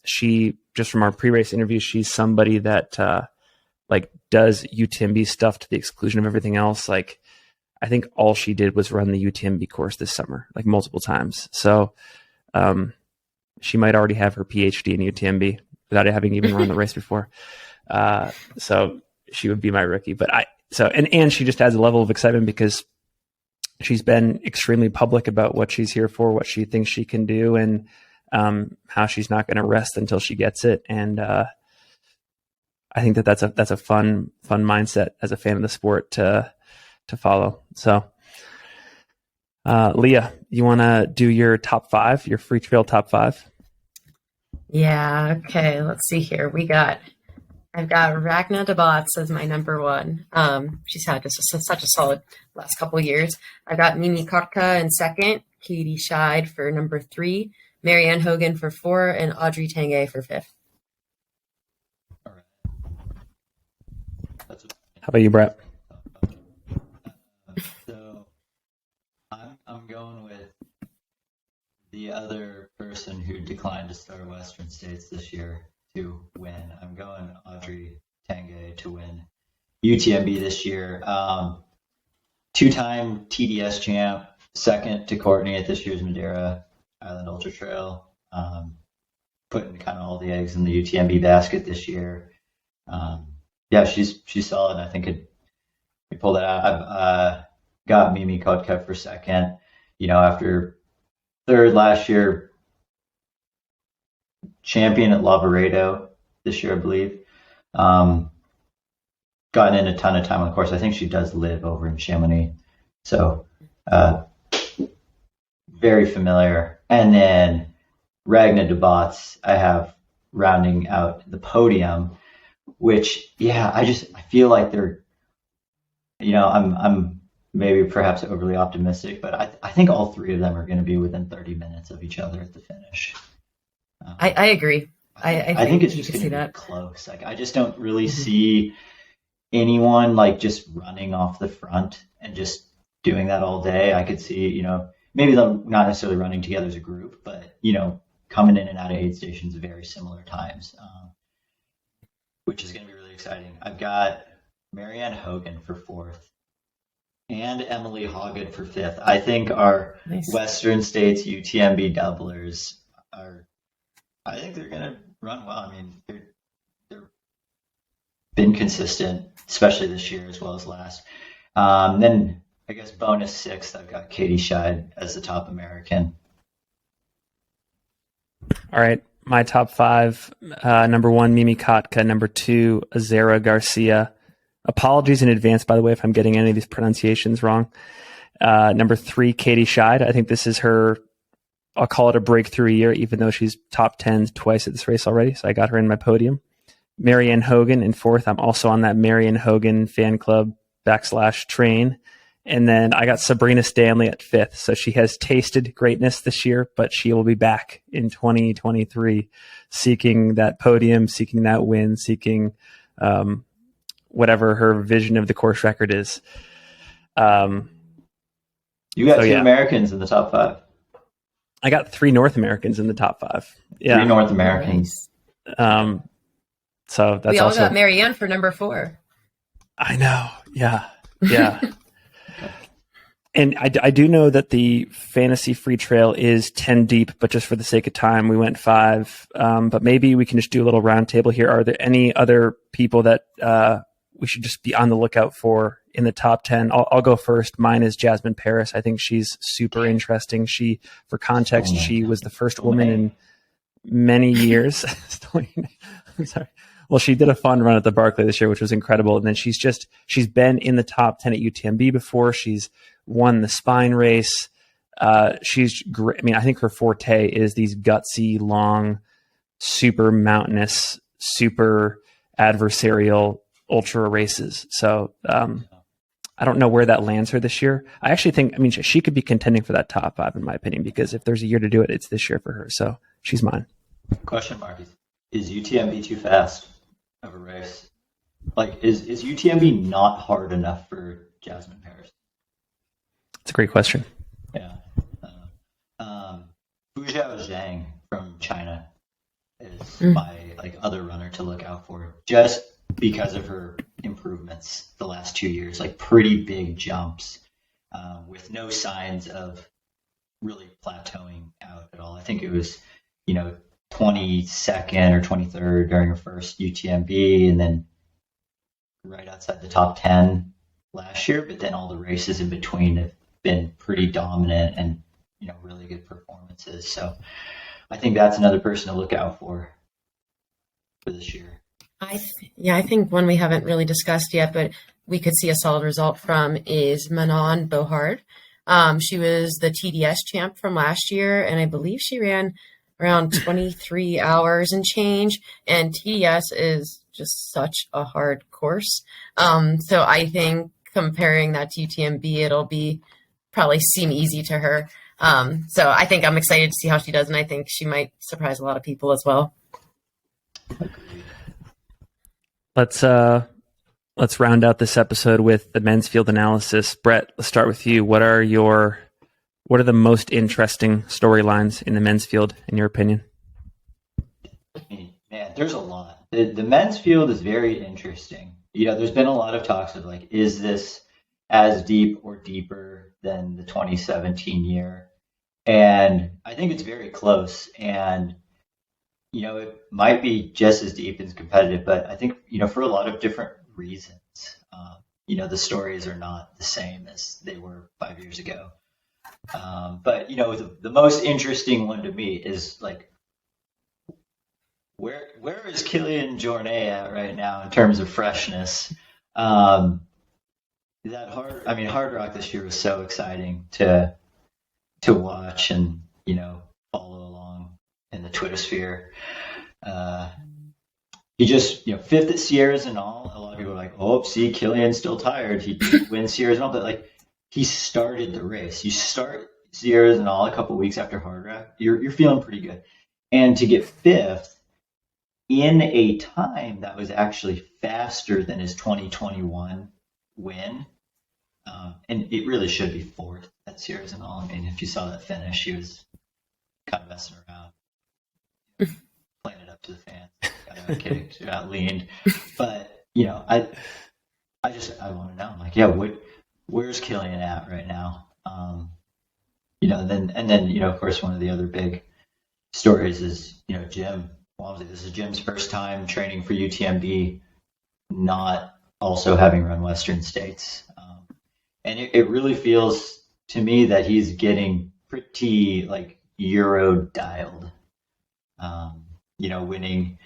She, just from our pre-race interview, she's somebody that does UTMB stuff to the exclusion of everything else. Like, I think all she did was run the UTMB course this summer, like multiple times. So she might already have her PhD in UTMB without having even run the race before. So she would be my rookie. But and she just adds a level of excitement, because she's been extremely public about what she's here for, what she thinks she can do, and how she's not going to rest until she gets it. And I think that's a fun mindset as a fan of the sport to follow. So, Leah, you want to do your top 5, your free trail top 5? Yeah. Okay. Let's see here. I've got Ragna DeBots as my number 1. She's had just such a solid last couple of years. I got Mimi Kotka in second, Katie Scheid for number 3, Marianne Hogan for 4, and Audrey Tanguay for 5th. All right. How about you, Brett? So I'm going with the other person who declined to start Western States this year to win. I'm going Audrey Tanguay to win UTMB this year. 2-time TDS champ, second to Courtney at this year's Madeira Island Ultra Trail. Putting kind of all the eggs in the UTMB basket this year. She's solid. I think we pulled that out. I've got Mimi Kotka for second. After third last year, champion at Lavaredo this year, I believe. Gotten in a ton of time on the course. I think she does live over in Chamonix. So very familiar. And then Ragna DeBots, I have rounding out the podium, which, I feel like they're, I'm maybe perhaps overly optimistic, but I think all 3 of them are going to be within 30 minutes of each other at the finish. I agree. I think it's just going to be close. Like, I just don't really see anyone like just running off the front and just doing that all day. I could see, maybe them not necessarily running together as a group, but, coming in and out of aid stations at very similar times, which is going to be really exciting. I've got Marianne Hogan for 4th and Emily Hoggett for 5th. I think our Western States UTMB doublers I think they're going to run well. I mean, they've been consistent, especially this year as well as last. Then I guess bonus 6th, I've got Katie Scheid as the top American. All right. My top 5, number 1, Mimi Kotka. Number 2, Azera Garcia. Apologies in advance, by the way, if I'm getting any of these pronunciations wrong. Number 3, Katie Scheid. I think this is her, I'll call it a breakthrough year, even though she's top 10 twice at this race already. So I got her in my podium. Marianne Hogan in 4th. I'm also on that Marianne Hogan fan club /train. And then I got Sabrina Stanley at 5th. So she has tasted greatness this year, but she will be back in 2023 seeking that podium, seeking that win, seeking whatever her vision of the course record is. You got two Americans in the top 5. I got 3 North Americans in the top 5. Yeah. 3 North Americans. Nice. So that's we all also got Marianne for number 4. I know. Yeah. Yeah. And I do know that the fantasy free trail is 10 deep, but just for the sake of time, we went 5. But maybe we can just do a little round table here. Are there any other people that we should just be on the lookout for in the top 10? I'll go first. Mine is Jasmine Paris. I think she's super interesting. For context, she was the first woman in many years. I'm sorry. Well, she did a fun run at the Barclay this year, which was incredible. And then she's been in the top 10 at UTMB before. She's won the spine race. She's great. I mean, I think her forte is these gutsy, long, super mountainous, super adversarial ultra races. So I don't know where that lands her this year. I actually think, she could be contending for that top 5 in my opinion, because if there's a year to do it, it's this year for her. So she's mine. Question mark. Is UTMB too fast of a race? Like, is UTMB not hard enough for Jasmine Paris? It's a great question. Yeah. Fujiao Zhang from China is my other runner to look out for, just because of her improvements the last 2 years, like pretty big jumps, with no signs of really plateauing out at all. I think it was, 22nd or 23rd during her first UTMB, and then right outside the top 10 last year. But then all the races in between have been pretty dominant and, really good performances. So I think that's another person to look out for this year. I think one we haven't really discussed yet, but we could see a solid result from is Manon Bohard. She was the TDS champ from last year, and I believe she ran around 23 hours and change. And TDS is just such a hard course. So I think comparing that to UTMB, it'll probably seem easy to her. So I think I'm excited to see how she does, and I think she might surprise a lot of people as well. Let's round out this episode with the men's field analysis. Brett, let's start with you. What are the most interesting storylines in the men's field, in your opinion? Man, there's a lot. The men's field is very interesting. There's been a lot of talks of is this as deep or deeper than the 2017 year? And I think it's very close. And it might be just as deep and competitive, but I think, for a lot of different reasons, the stories are not the same as they were 5 years ago. But, the most interesting one to me is where is Kilian Jornet at right now in terms of freshness? Hard Rock this year was so exciting to watch and, follow along in the Twitter sphere. He just, 5th at Sierras and all. A lot of people are like, oh, see, Kilian's still tired. He wins Sierras and all, but he started the race. You start Sierras and all a couple of weeks after Hard Rock, you're feeling pretty good. And to get 5th in a time that was actually faster than his 2021 win, and it really should be 4th at Sierras and all. If you saw that finish, he was kind of messing around, playing it up to the fans. Got kicked, got leaned. But, I want to know, where's Kilian at right now? Then, of course, one of the other big stories is, Jim Walmsley. This is Jim's first time training for UTMB, not also having run Western States. And it really feels to me that he's getting pretty Euro dialed, winning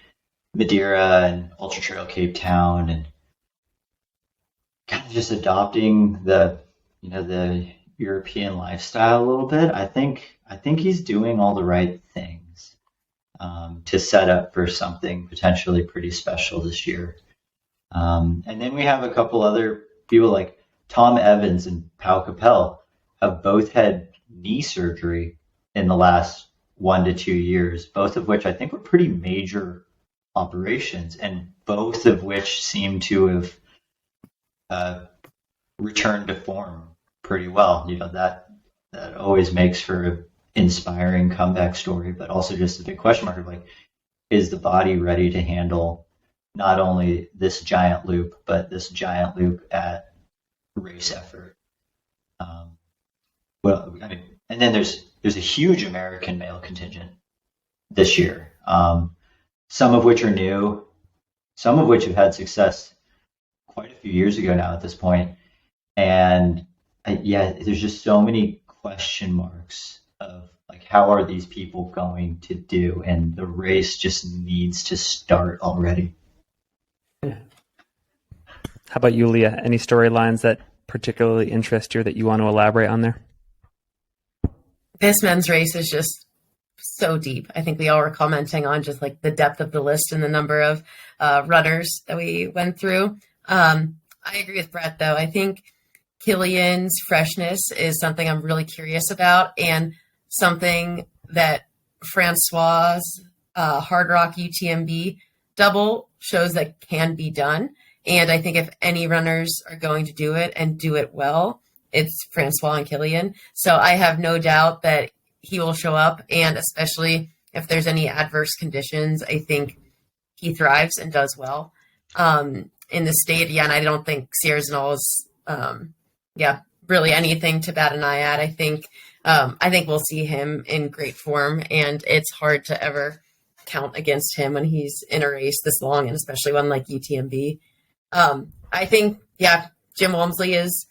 Madeira and Ultra Trail Cape Town, and kind of just adopting the European lifestyle a little bit. I think he's doing all the right things to set up for something potentially pretty special this year. And then we have a couple other people like Tom Evans and Pau Capel have both had knee surgery in the last 1 to 2 years, both of which I think were pretty major operations, and both of which seem to have returned to form pretty well. That always makes for an inspiring comeback story, but also just a big question mark of like, is the body ready to handle not only this giant loop, but this giant loop at race effort? And then there's a huge American male contingent this year, some of which are new, some of which have had success quite a few years ago now at this point. And there's just so many question marks of like, how are these people going to do? And the race just needs to start already. Yeah. How about you, Leah? Any storylines that particularly interest you that you want to elaborate on there? This men's race is just so deep. I think we all were commenting on just like the depth of the list and the number of runners that we went through. I agree with Brett, though. I think Killian's freshness is something I'm really curious about, and something that Francois' Hard Rock UTMB double shows that can be done. And I think if any runners are going to do it and do it well, it's Francois and Killian. So I have no doubt that he will show up, and especially if there's any adverse conditions, I think he thrives and does well. In the state, and I don't think Sierre-Zinal is, really anything to bat an eye at. I think we'll see him in great form, and it's hard to ever count against him when he's in a race this long, and especially one like UTMB. I think, Jim Walmsley is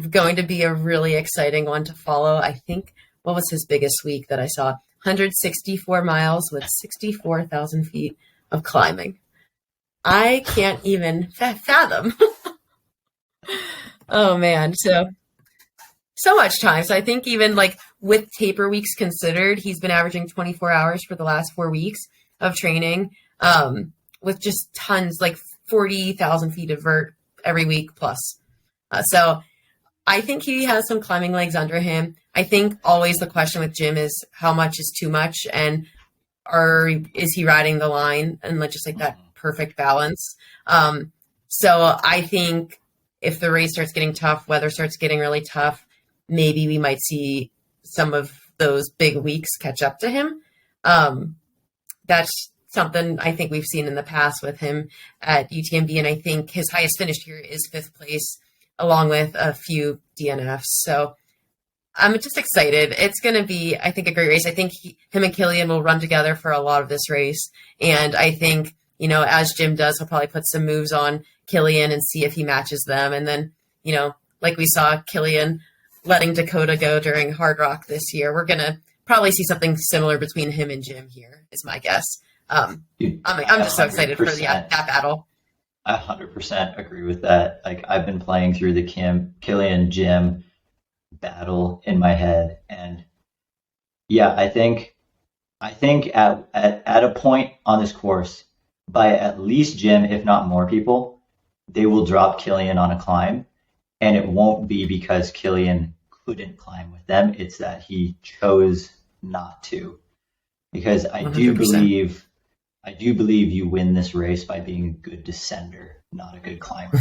going to be a really exciting one to follow. I think, what was his biggest week that I saw? 164 miles with 64,000 feet of climbing. I can't even fathom. Oh man. So much time. So I think even like with taper weeks considered, he's been averaging 24 hours for the last 4 weeks of training, with just tons, like 40,000 feet of vert every week plus. So I think he has some climbing legs under him. I think always the question with Jim is how much is too much, and is he riding the line and just like that perfect balance. So I think if the race starts getting tough, weather starts getting really tough, maybe we might see some of those big weeks catch up to him. That's something I think we've seen in the past with him at UTMB, and I think his highest finish here is 5th place, along with a few DNFs. So I'm just excited. It's going to be, I think, a great race. I think him and Killian will run together for a lot of this race. And I think, as Jim does, he'll probably put some moves on Killian and see if he matches them. And then, like we saw Killian letting Dakota go during Hard Rock this year, we're going to probably see something similar between him and Jim here, is my guess. I'm just so excited for that battle. I 100% agree with that. Like, I've been playing through the Killian Jim battle in my head, and I think at a point on this course, by at least Jim, if not more people, they will drop Killian on a climb, and it won't be because Killian couldn't climb with them. It's that he chose not to, because I 100%. I do believe you win this race by being a good descender, not a good climber.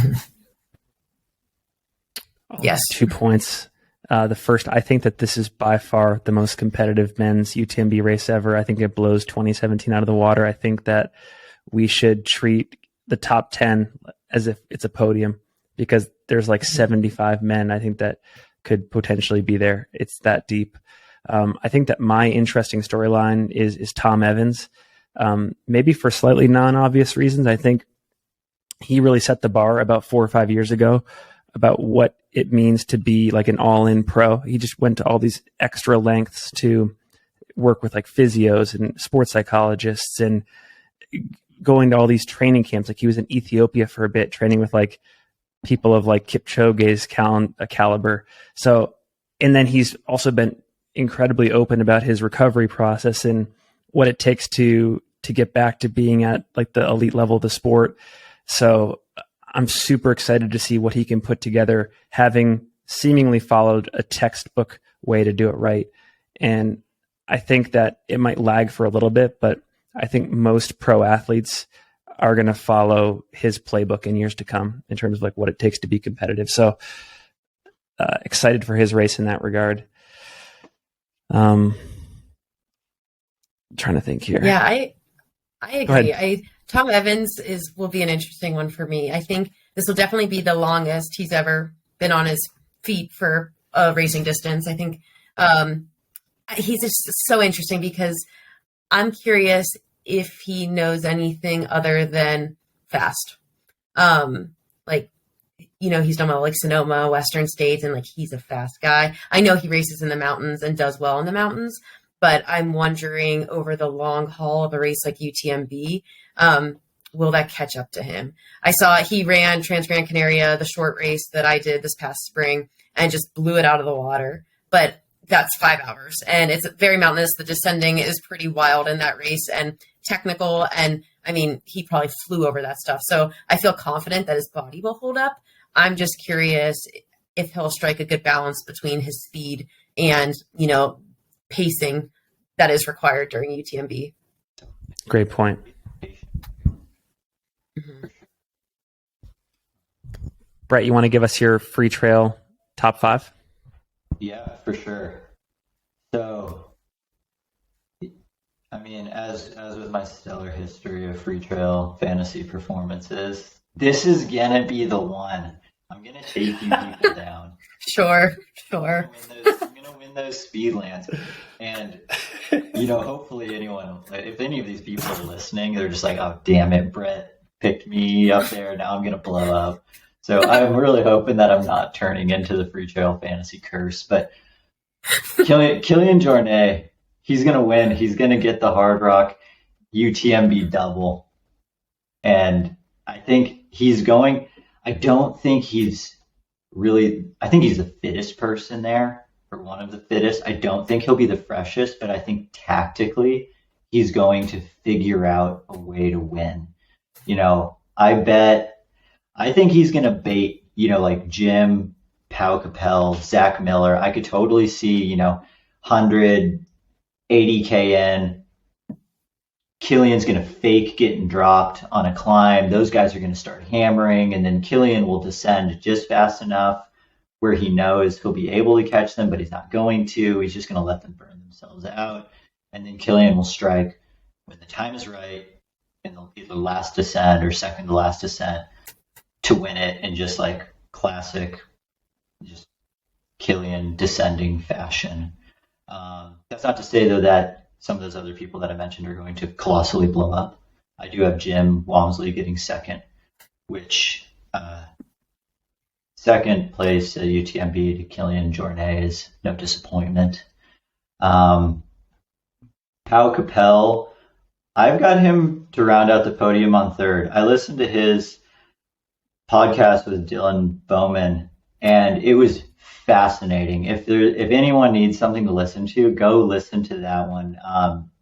Yes. 2 points. The first, I think that this is by far the most competitive men's UTMB race ever. I think it blows 2017 out of the water. I think that we should treat the top 10 as if it's a podium, because there's like 75 men I think that could potentially be there. It's that deep. I think that my interesting storyline is Tom Evans. Maybe for slightly non-obvious reasons. I think he really set the bar about 4 or 5 years ago about what it means to be like an all-in pro. He just went to all these extra lengths to work with like physios and sports psychologists and going to all these training camps. Like, he was in Ethiopia for a bit, training with like people of like Kipchoge's caliber. So, and then he's also been incredibly open about his recovery process and what it takes to get back to being at like the elite level of the sport. So I'm super excited to see what he can put together, having seemingly followed a textbook way to do it right. And I think that it might lag for a little bit, but I think most pro athletes are going to follow his playbook in years to come in terms of like what it takes to be competitive. So excited for his race in that regard. Trying to think here. Yeah, I agree. Tom Evans will be an interesting one for me. I think this will definitely be the longest he's ever been on his feet for a racing distance. I think he's just so interesting because I'm curious if he knows anything other than fast. He's done well like Sonoma, Western States, and like he's a fast guy. I know he races in the mountains and does well in the mountains, but I'm wondering over the long haul of a race like UTMB, will that catch up to him? I saw he ran Trans-Gran Canaria, the short race that I did this past spring, and just blew it out of the water. But that's 5 hours, and it's very mountainous. The descending is pretty wild in that race and technical, and I mean, he probably flew over that stuff. So I feel confident that his body will hold up. I'm just curious if he'll strike a good balance between his speed and, pacing that is required during UTMB. Great point. Mm-hmm. Brett, you want to give us your free trail top 5? Yeah, for sure. So, I mean, as with my stellar history of free trail fantasy performances, this is gonna be the one. I'm gonna take you people down. Sure. I'm gonna win those Speedlands, and hopefully if any of these people are listening, they're just like, oh damn it, Brett picked me up there. Now I'm gonna blow up. So I'm really hoping that I'm not turning into the free trail fantasy curse. But Kilian Jornet, he's gonna win. He's gonna get the Hard Rock UTMB double, and I think he's going. I think he's the fittest person there, or one of the fittest. I don't think he'll be the freshest, but I think tactically he's going to figure out a way to win. I think he's going to bait, like Jim, Pau Capel, Zach Miller. I could totally see, 180 kn. Kilian's going to fake getting dropped on a climb. Those guys are going to start hammering, and then Kilian will descend just fast enough where he knows he'll be able to catch them, but he's not going to. He's just going to let them burn themselves out. And then Kilian will strike when the time is right in either last descent or second to last descent to win it in just like classic, just Kilian descending fashion. That's not to say, though, that some of those other people that I mentioned are going to colossally blow up. I do have Jim Walmsley getting second, which second place at UTMB to Kilian Jornet is no disappointment. Pau Capel, I've got him to round out the podium on third. I listened to his podcast with Dylan Bowman, and it was fascinating. If anyone needs something to listen to, go listen to that one.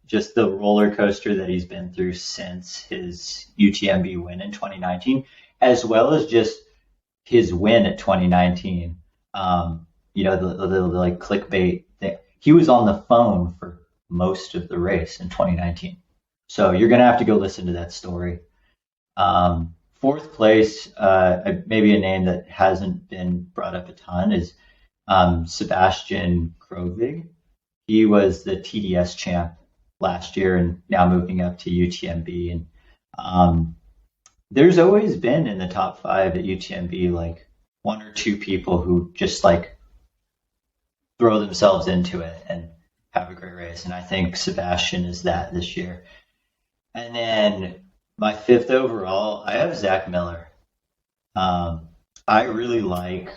Just the roller coaster that he's been through since his UTMB win in 2019, as well as just his win at 2019. The like clickbait thing. He was on the phone for most of the race in 2019. So you're gonna have to go listen to that story. Fourth place, maybe a name that hasn't been brought up a ton, is Sebastian Krovig. He was the TDS champ last year and now moving up to UTMB. And there's always been in the top 5 at UTMB like one or two people who just like throw themselves into it and have a great race. And I think Sebastian is that this year. And then my 5th overall, I have Zach Miller. I really like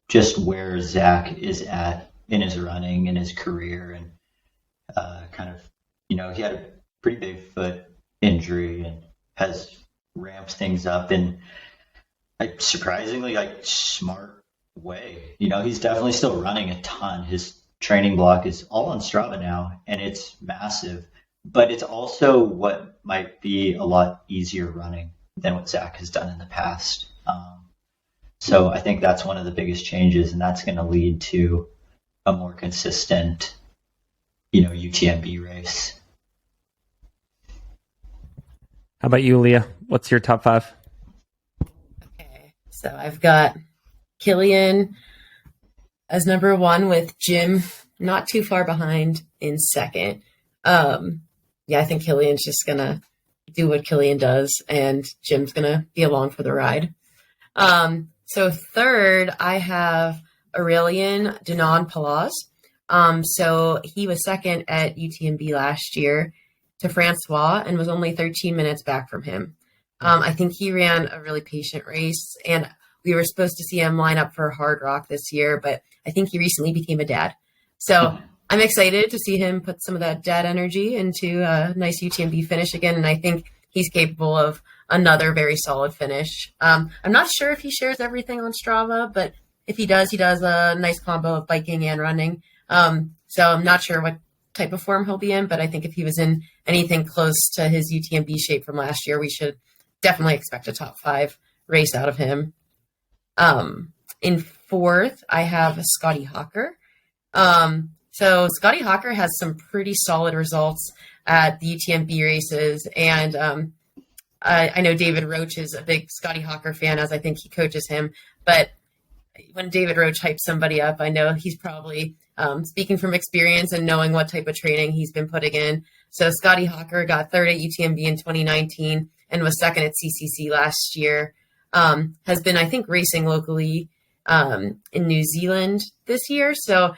just where Zach is at in his running, in his career, and he had a pretty big foot injury and has ramped things up in a surprisingly smart way. He's definitely still running a ton. His training block is all on Strava now, and it's massive, but it's also what might be a lot easier running than what Zach has done in the past. So I think that's one of the biggest changes, and that's going to lead to a more consistent, UTMB race. How about you, Leah? What's your top 5? Okay, so I've got Killian as number 1 with Jim not too far behind in second. I think Killian's just going to do what Killian does, and Jim's going to be along for the ride. So third, I have Aurelien Denon-Palaz. So he was second at UTMB last year to Francois and was only 13 minutes back from him. I think he ran a really patient race, and we were supposed to see him line up for Hard Rock this year, but I think he recently became a dad. So I'm excited to see him put some of that dad energy into a nice UTMB finish again, and I think he's capable of another very solid finish. I'm not sure if he shares everything on Strava, but if he does a nice combo of biking and running. So I'm not sure what type of form he'll be in, but I think if he was in anything close to his UTMB shape from last year, we should definitely expect a top 5 race out of him. In fourth, I have Scotty Hawker. So Scotty Hawker has some pretty solid results at the UTMB races, and I know David Roach is a big Scotty Hawker fan, as I think he coaches him. But when David Roach hypes somebody up, I know he's probably speaking from experience and knowing what type of training he's been putting in. So Scotty Hawker got third at UTMB in 2019 and was second at CCC last year. Has been, I think, racing locally in New Zealand this year. So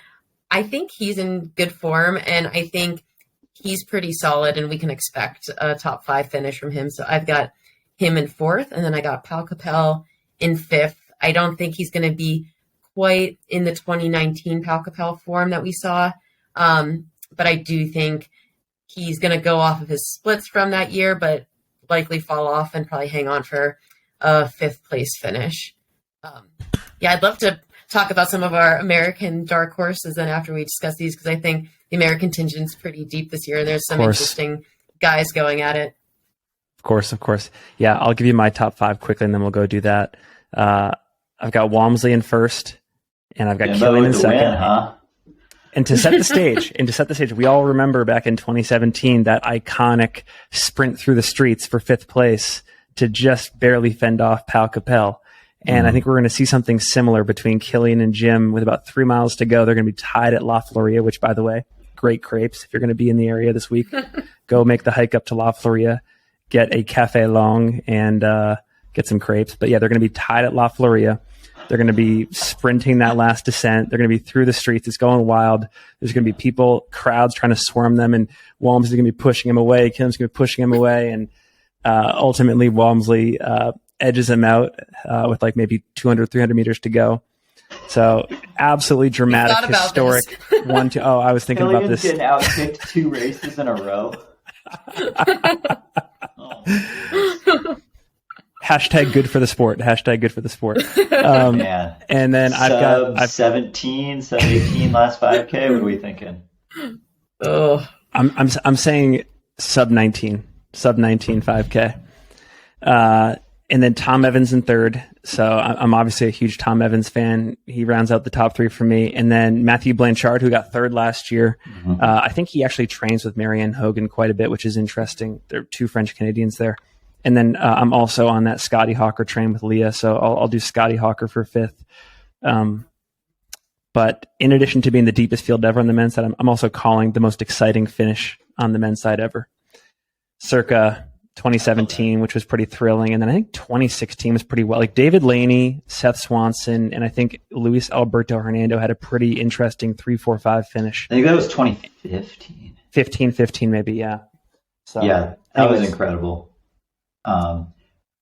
I think he's in good form, and I think he's pretty solid, and we can expect a top 5 finish from him. So I've got him in fourth, and then I got Pau Capel in fifth. I don't think he's going to be quite in the 2019 Pau Capel form that we saw, but I do think he's going to go off of his splits from that year, but likely fall off and probably hang on for a 5th place finish. I'd love to talk about some of our American dark horses and after we discuss these, because I think the American contingent's pretty deep this year, and there's some interesting guys going at it. Of course. Yeah, I'll give you my top 5 quickly, and then we'll go do that. I've got Walmsley in first, and I've got Killian in second. Win, huh? And to set the stage, we all remember back in 2017 that iconic sprint through the streets for 5th place to just barely fend off Pau Capel. And I think we're going to see something similar between Killian and Jim with about 3 miles to go. They're going to be tied at La Floria, which, by the way, great crepes. If you're going to be in the area this week, go make the hike up to La Floria, get a Café Long, and get some crepes. But yeah, they're going to be tied at La Floria. They're going to be sprinting that last descent. They're going to be through the streets. It's going wild. There's going to be crowds trying to swarm them, and Walmsley's going to be pushing him away. Killian's going to be pushing him away, and ultimately Walmsley edges him out with like maybe 200, 300 meters to go. So absolutely dramatic, historic. 1-2. Oh, I was thinking about this. Killian's getting outkicked 2 races in a row. Hashtag good for the sport. Man. And then I've 17, sub 18 last 5K. What are we thinking? Oh, I'm saying sub 19 5K. And then Tom Evans in third. So I'm obviously a huge Tom Evans fan. He rounds out the top 3 for me. And then Matthew Blanchard, who got third last year. I think he actually trains with Marianne Hogan quite a bit, which is interesting. There are 2 French Canadians there. And then I'm also on that Scotty Hawker train with Leah. So I'll do Scotty Hawker for 5th. But in addition to being the deepest field ever on the men's side, I'm also calling the most exciting finish on the men's side ever. Circa 2017, which was pretty thrilling. And then I think 2016 was pretty well. Like David Laney, Seth Swanson, and I think Luis Alberto Hernando had a pretty interesting 3-4-5 finish. I think that was 2015. 15 maybe, yeah. So yeah, that was incredible. I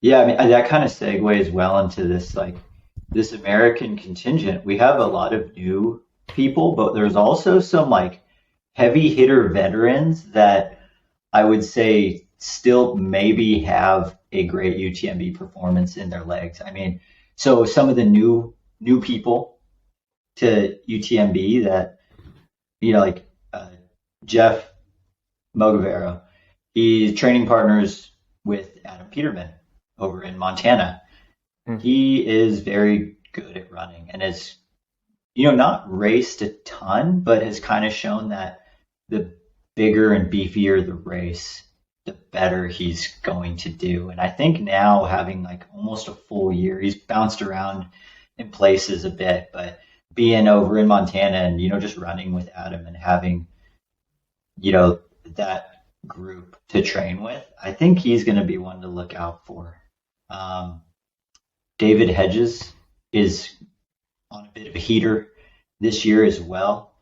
mean, that kind of segues well into this American contingent. We have a lot of new people, but there's also some like heavy hitter veterans that I would say still maybe have a great UTMB performance in their legs. I mean, so some of the new people to UTMB that, like Jeff Mogavero, he's training partners with Adam Peterman over in Montana. He is very good at running and has, not raced a ton, but has kind of shown that the bigger and beefier the race, the better he's going to do. And I think now, having like almost a full year, he's bounced around in places a bit, but being over in Montana and, just running with Adam and having, that group to train with, I think he's going to be one to look out for. David Hedges is on a bit of a heater this year as well.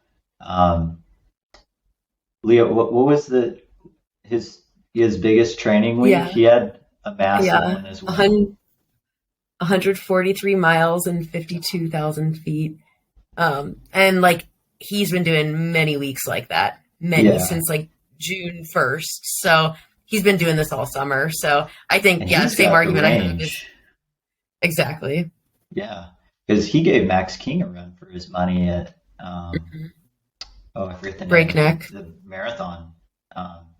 Leah, what was his biggest training week? Yeah. He had a massive one as well. 143 miles and 52,000 feet. And like he's been doing many weeks like that, since like June 1st. So he's been doing this all summer. So I think, same argument I have is exactly. Yeah, because he gave Max King a run for his money at I forget the name. Breakneck. The marathon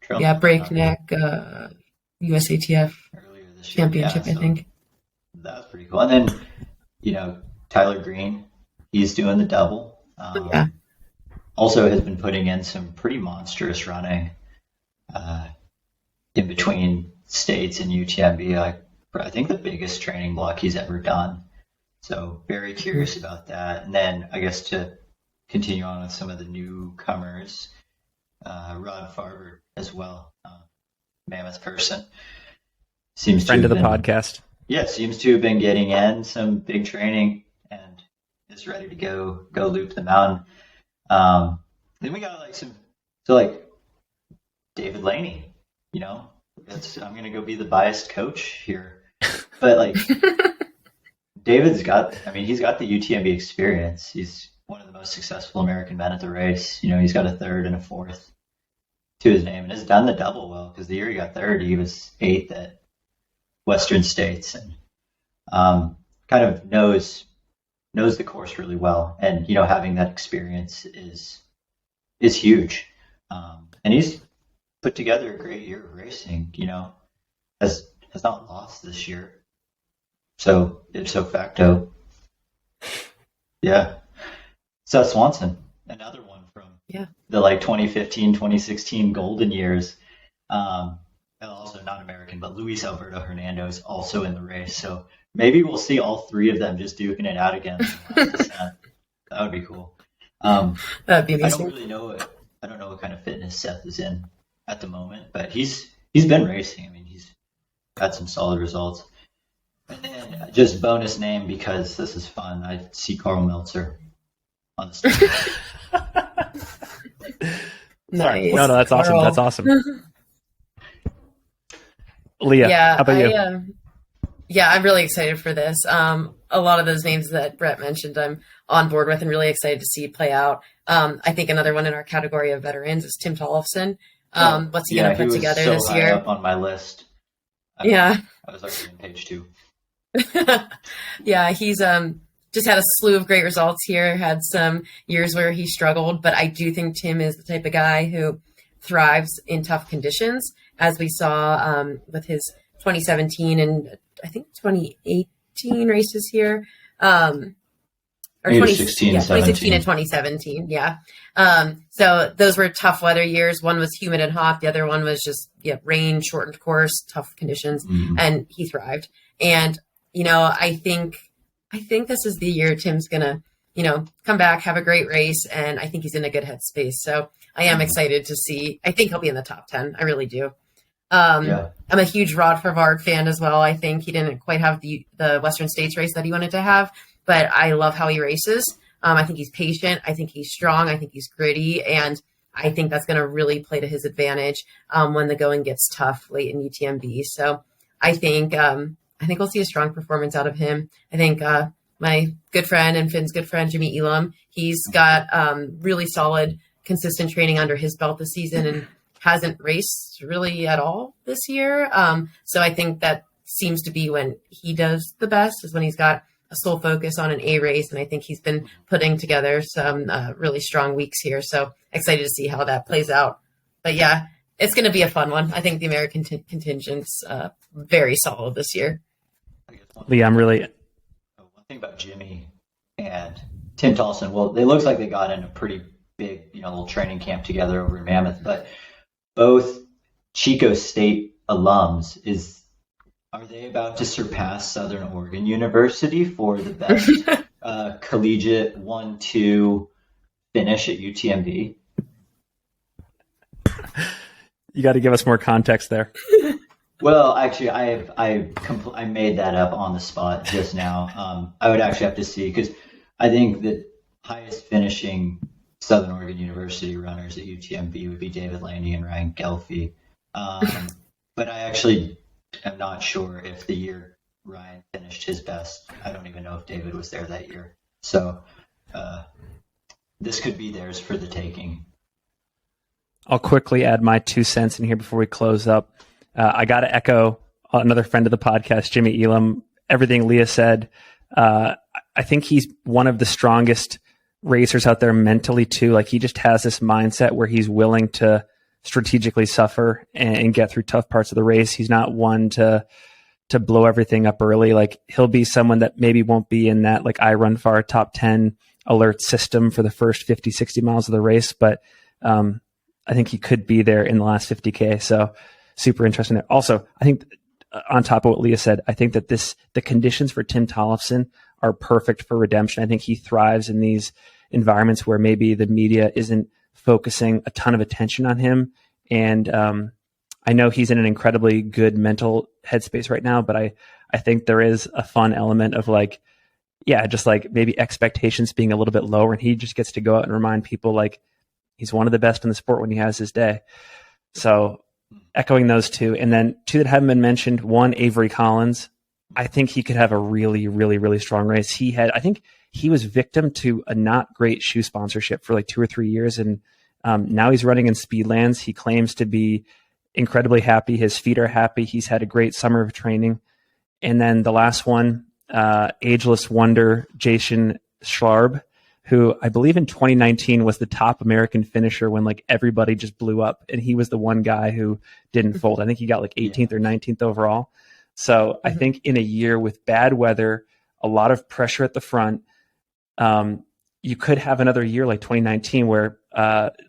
trail. Yeah, Breakneck USATF earlier this year. championship, I think. That was pretty cool. And then, Tyler Green, he's doing the double. Also has been putting in some pretty monstrous running in between states and UTMB. I think the biggest training block he's ever done. So very curious about that. And then I guess to continue on with some of the newcomers, Rod Farber as well, Mammoth person. Seems friend of the podcast. Yeah, seems to have been getting in some big training and is ready to go loop the mountain. Then we got David Laney, I'm going to go be the biased coach here. But David's he's got the UTMB experience. He's one of the most successful American men at the race. He's got a third and a fourth to his name and has done the double well, because the year he got third, he was eighth at Western States, and kind of knows the course really well. And, having that experience is huge. And he's put together a great year of racing, has not lost this year. So ipso facto. Yeah. Seth Swanson, another one from the 2015, 2016 golden years. And also not American, but Luis Alberto Hernando is also in the race. So maybe we'll see all three of them just duking it out again. That would be cool. That'd be amazing. I don't know what kind of fitness Seth is in at the moment, but he's been racing. He's had some solid results. And then just bonus name, because this is fun, I see Carl Meltzer on the stage. Nice. No, that's Carl. Awesome. That's awesome. Leah, how about you? I'm really excited for this. A lot of those names that Brett mentioned, I'm on board with and really excited to see play out. I think another one in our category of veterans is Tim Tollefson. What's he going to put together this year? Up on my list. I was already on page 2. Yeah, he's just had a slew of great results here. Had some years where he struggled, but I do think Tim is the type of guy who thrives in tough conditions, as we saw with his 2017 and I think 2018 races here. Or 2016 and 2017. Yeah. So those were tough weather years. One was humid and hot. The other one was just rain, shortened course, tough conditions, and he thrived. And I think this is the year Tim's gonna come back, have a great race, and I think he's in a good headspace. So I am excited to see. I think he'll be in the top 10. I really do. I'm a huge Rod Farvard fan as well. I think he didn't quite have the Western States race that he wanted to have, but I love how he races. I think he's patient. I think he's strong. I think he's gritty. And I think that's going to really play to his advantage when the going gets tough late in UTMB. So I think we'll see a strong performance out of him. I think my good friend and Finn's good friend, Jimmy Elam, he's got really solid, consistent training under his belt this season and hasn't raced really at all this year. So I think that seems to be when he does the best, is when he's got a sole focus on an A race. And I think he's been putting together some really strong weeks here. So excited to see how that plays out. But yeah, it's going to be a fun one. I think the American contingent's very solid this year. Leah, I'm something about Jimmy and Tim Tolson. Well, they looks like they got in a pretty big, little training camp together over in Mammoth, but both Chico State alums, are they about to surpass Southern Oregon University for the best collegiate 1-2 finish at UTMB? You got to give us more context there. Well, actually, I made that up on the spot just now. I would actually have to see, because I think the highest finishing Southern Oregon University runners at UTMB would be David Landy and Ryan Gelfie. But I actually am not sure if the year Ryan finished his best. I don't even know if David was there that year. So this could be theirs for the taking. I'll quickly add my 2 cents in here before we close up. I got to echo another friend of the podcast, Jimmy Elam, everything Leah said. I think he's one of the strongest racers out there mentally too. Like, he just has this mindset where he's willing to strategically suffer and get through tough parts of the race. He's not one to blow everything up early. Like, he'll be someone that maybe won't be in that like I Run Far top 10 alert system for the first 50, 60 miles of the race. But I think he could be there in the last 50K. So super interesting. Also, I think on top of what Leah said, I think that the conditions for Tim Tollefson are perfect for redemption. I think he thrives in these environments where maybe the media isn't focusing a ton of attention on him. And I know he's in an incredibly good mental headspace right now, but I think there is a fun element of like, yeah, just like maybe expectations being a little bit lower, and he just gets to go out and remind people like he's one of the best in the sport when he has his day. So echoing those two. And then 2 that haven't been mentioned, 1, Avery Collins. I think he could have a really, really, really strong race. I think he was victim to a not great shoe sponsorship for like 2 or 3 years. And now he's running in Speedlands. He claims to be incredibly happy. His feet are happy. He's had a great summer of training. And then the last one, ageless wonder, Jason Schlarb, who I believe in 2019 was the top American finisher when like everybody just blew up, and he was the one guy who didn't fold. I think he got like 18th or 19th overall. So I think in a year with bad weather, a lot of pressure at the front, you could have another year like 2019 where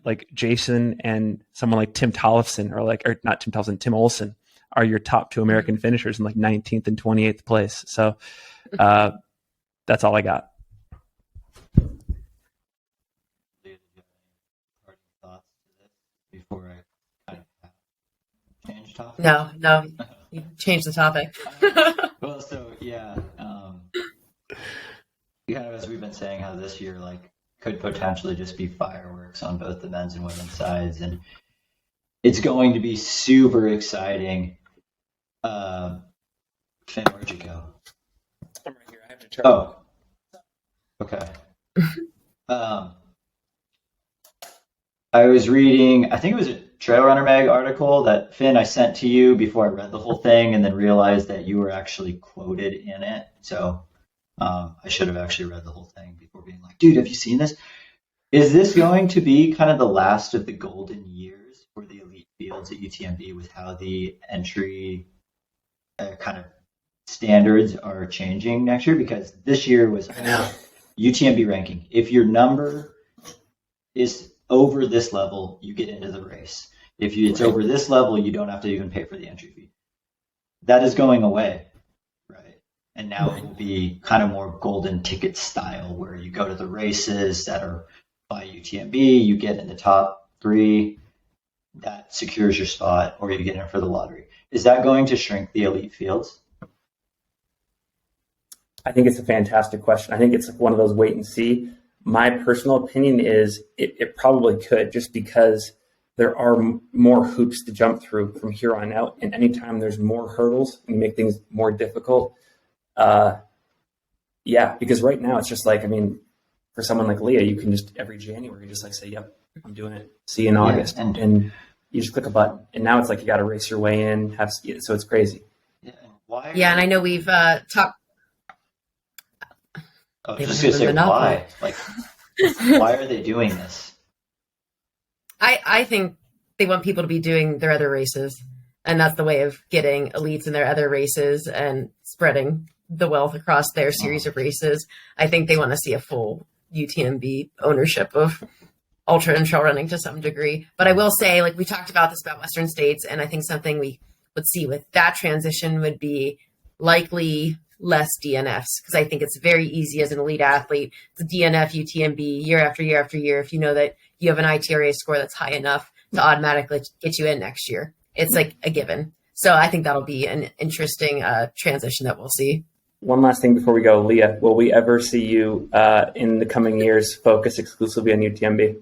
like Jason and someone like Tim Tollefson or not Tim Tollefson, Tim Olson are your top 2 American finishers in like 19th and 28th place. So that's all I got. Before I kind of change topic? No, you changed the topic. Well, so yeah, kind of as we've been saying, how this year like could potentially just be fireworks on both the men's and women's sides, and it's going to be super exciting. Finn, where'd you go? I'm right here. I have to turn. Oh, okay. I was reading, I think it was a Trail Runner Mag article that, Finn, I sent to you before I read the whole thing, and then realized that you were actually quoted in it. So I should have actually read the whole thing before being like, dude, have you seen this? Is this going to be kind of the last of the golden years for the elite fields at UTMB with how the entry kind of standards are changing next year? Because this year was UTMB ranking. If your number is over this level, you get into the race. If it's over this level, you don't have to even pay for the entry fee. That is going away, right? And now it will be kind of more golden ticket style, where you go to the races that are by UTMB, you get in the top 3, that secures your spot, or you get in for the lottery. Is that going to shrink the elite fields? I think it's a fantastic question. I think it's one of those wait and see. My personal opinion is it probably could, just because there are more hoops to jump through from here on out. And anytime there's more hurdles and you make things more difficult, because right now it's just like, I mean, for someone like Leah, you can just every January just like say, yep, I'm doing it. See you in August. And you just click a button. And now it's like you got to race your way in. So it's crazy. Yeah, why? Yeah, and I know we've talked. I was just going to say, why? Like, why are they doing this? I think they want people to be doing their other races, and that's the way of getting elites in their other races and spreading the wealth across their series of races. I think they want to see a full UTMB ownership of ultra and trail running to some degree. But I will say, like we talked about this about Western States, and I think something we would see with that transition would be likely less DNFs, because I think it's very easy as an elite athlete to DNF UTMB year after year after year if you know that you have an ITRA score that's high enough to automatically get you in next year. It's like a given. So I think that'll be an interesting transition that we'll see. One last thing before we go, Leah, will we ever see you in the coming years focus exclusively on UTMB?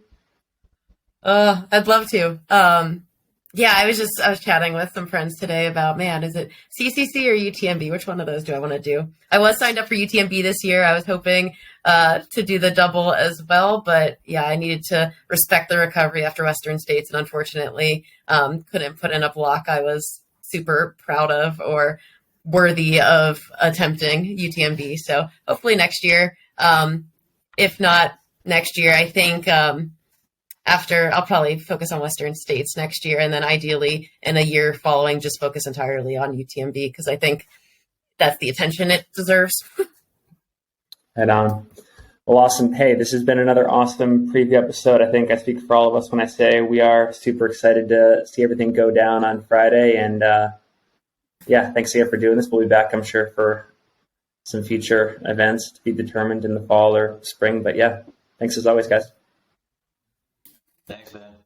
I'd love to. Yeah, I was chatting with some friends today about, man, is it CCC or UTMB? Which one of those do I want to do? I was signed up for UTMB this year. I was hoping to do the double as well, but yeah, I needed to respect the recovery after Western States, and unfortunately couldn't put in a block I was super proud of or worthy of attempting UTMB. So hopefully next year. If not next year, I think after I'll probably focus on Western States next year, and then ideally in a year following, just focus entirely on UTMB, because I think that's the attention it deserves. Head on. Well, awesome. Hey, this has been another awesome preview episode. I think I speak for all of us when I say we are super excited to see everything go down on Friday. And yeah, thanks again for doing this. We'll be back, I'm sure, for some future events to be determined in the fall or spring. But yeah, thanks as always, guys. Thanks, man.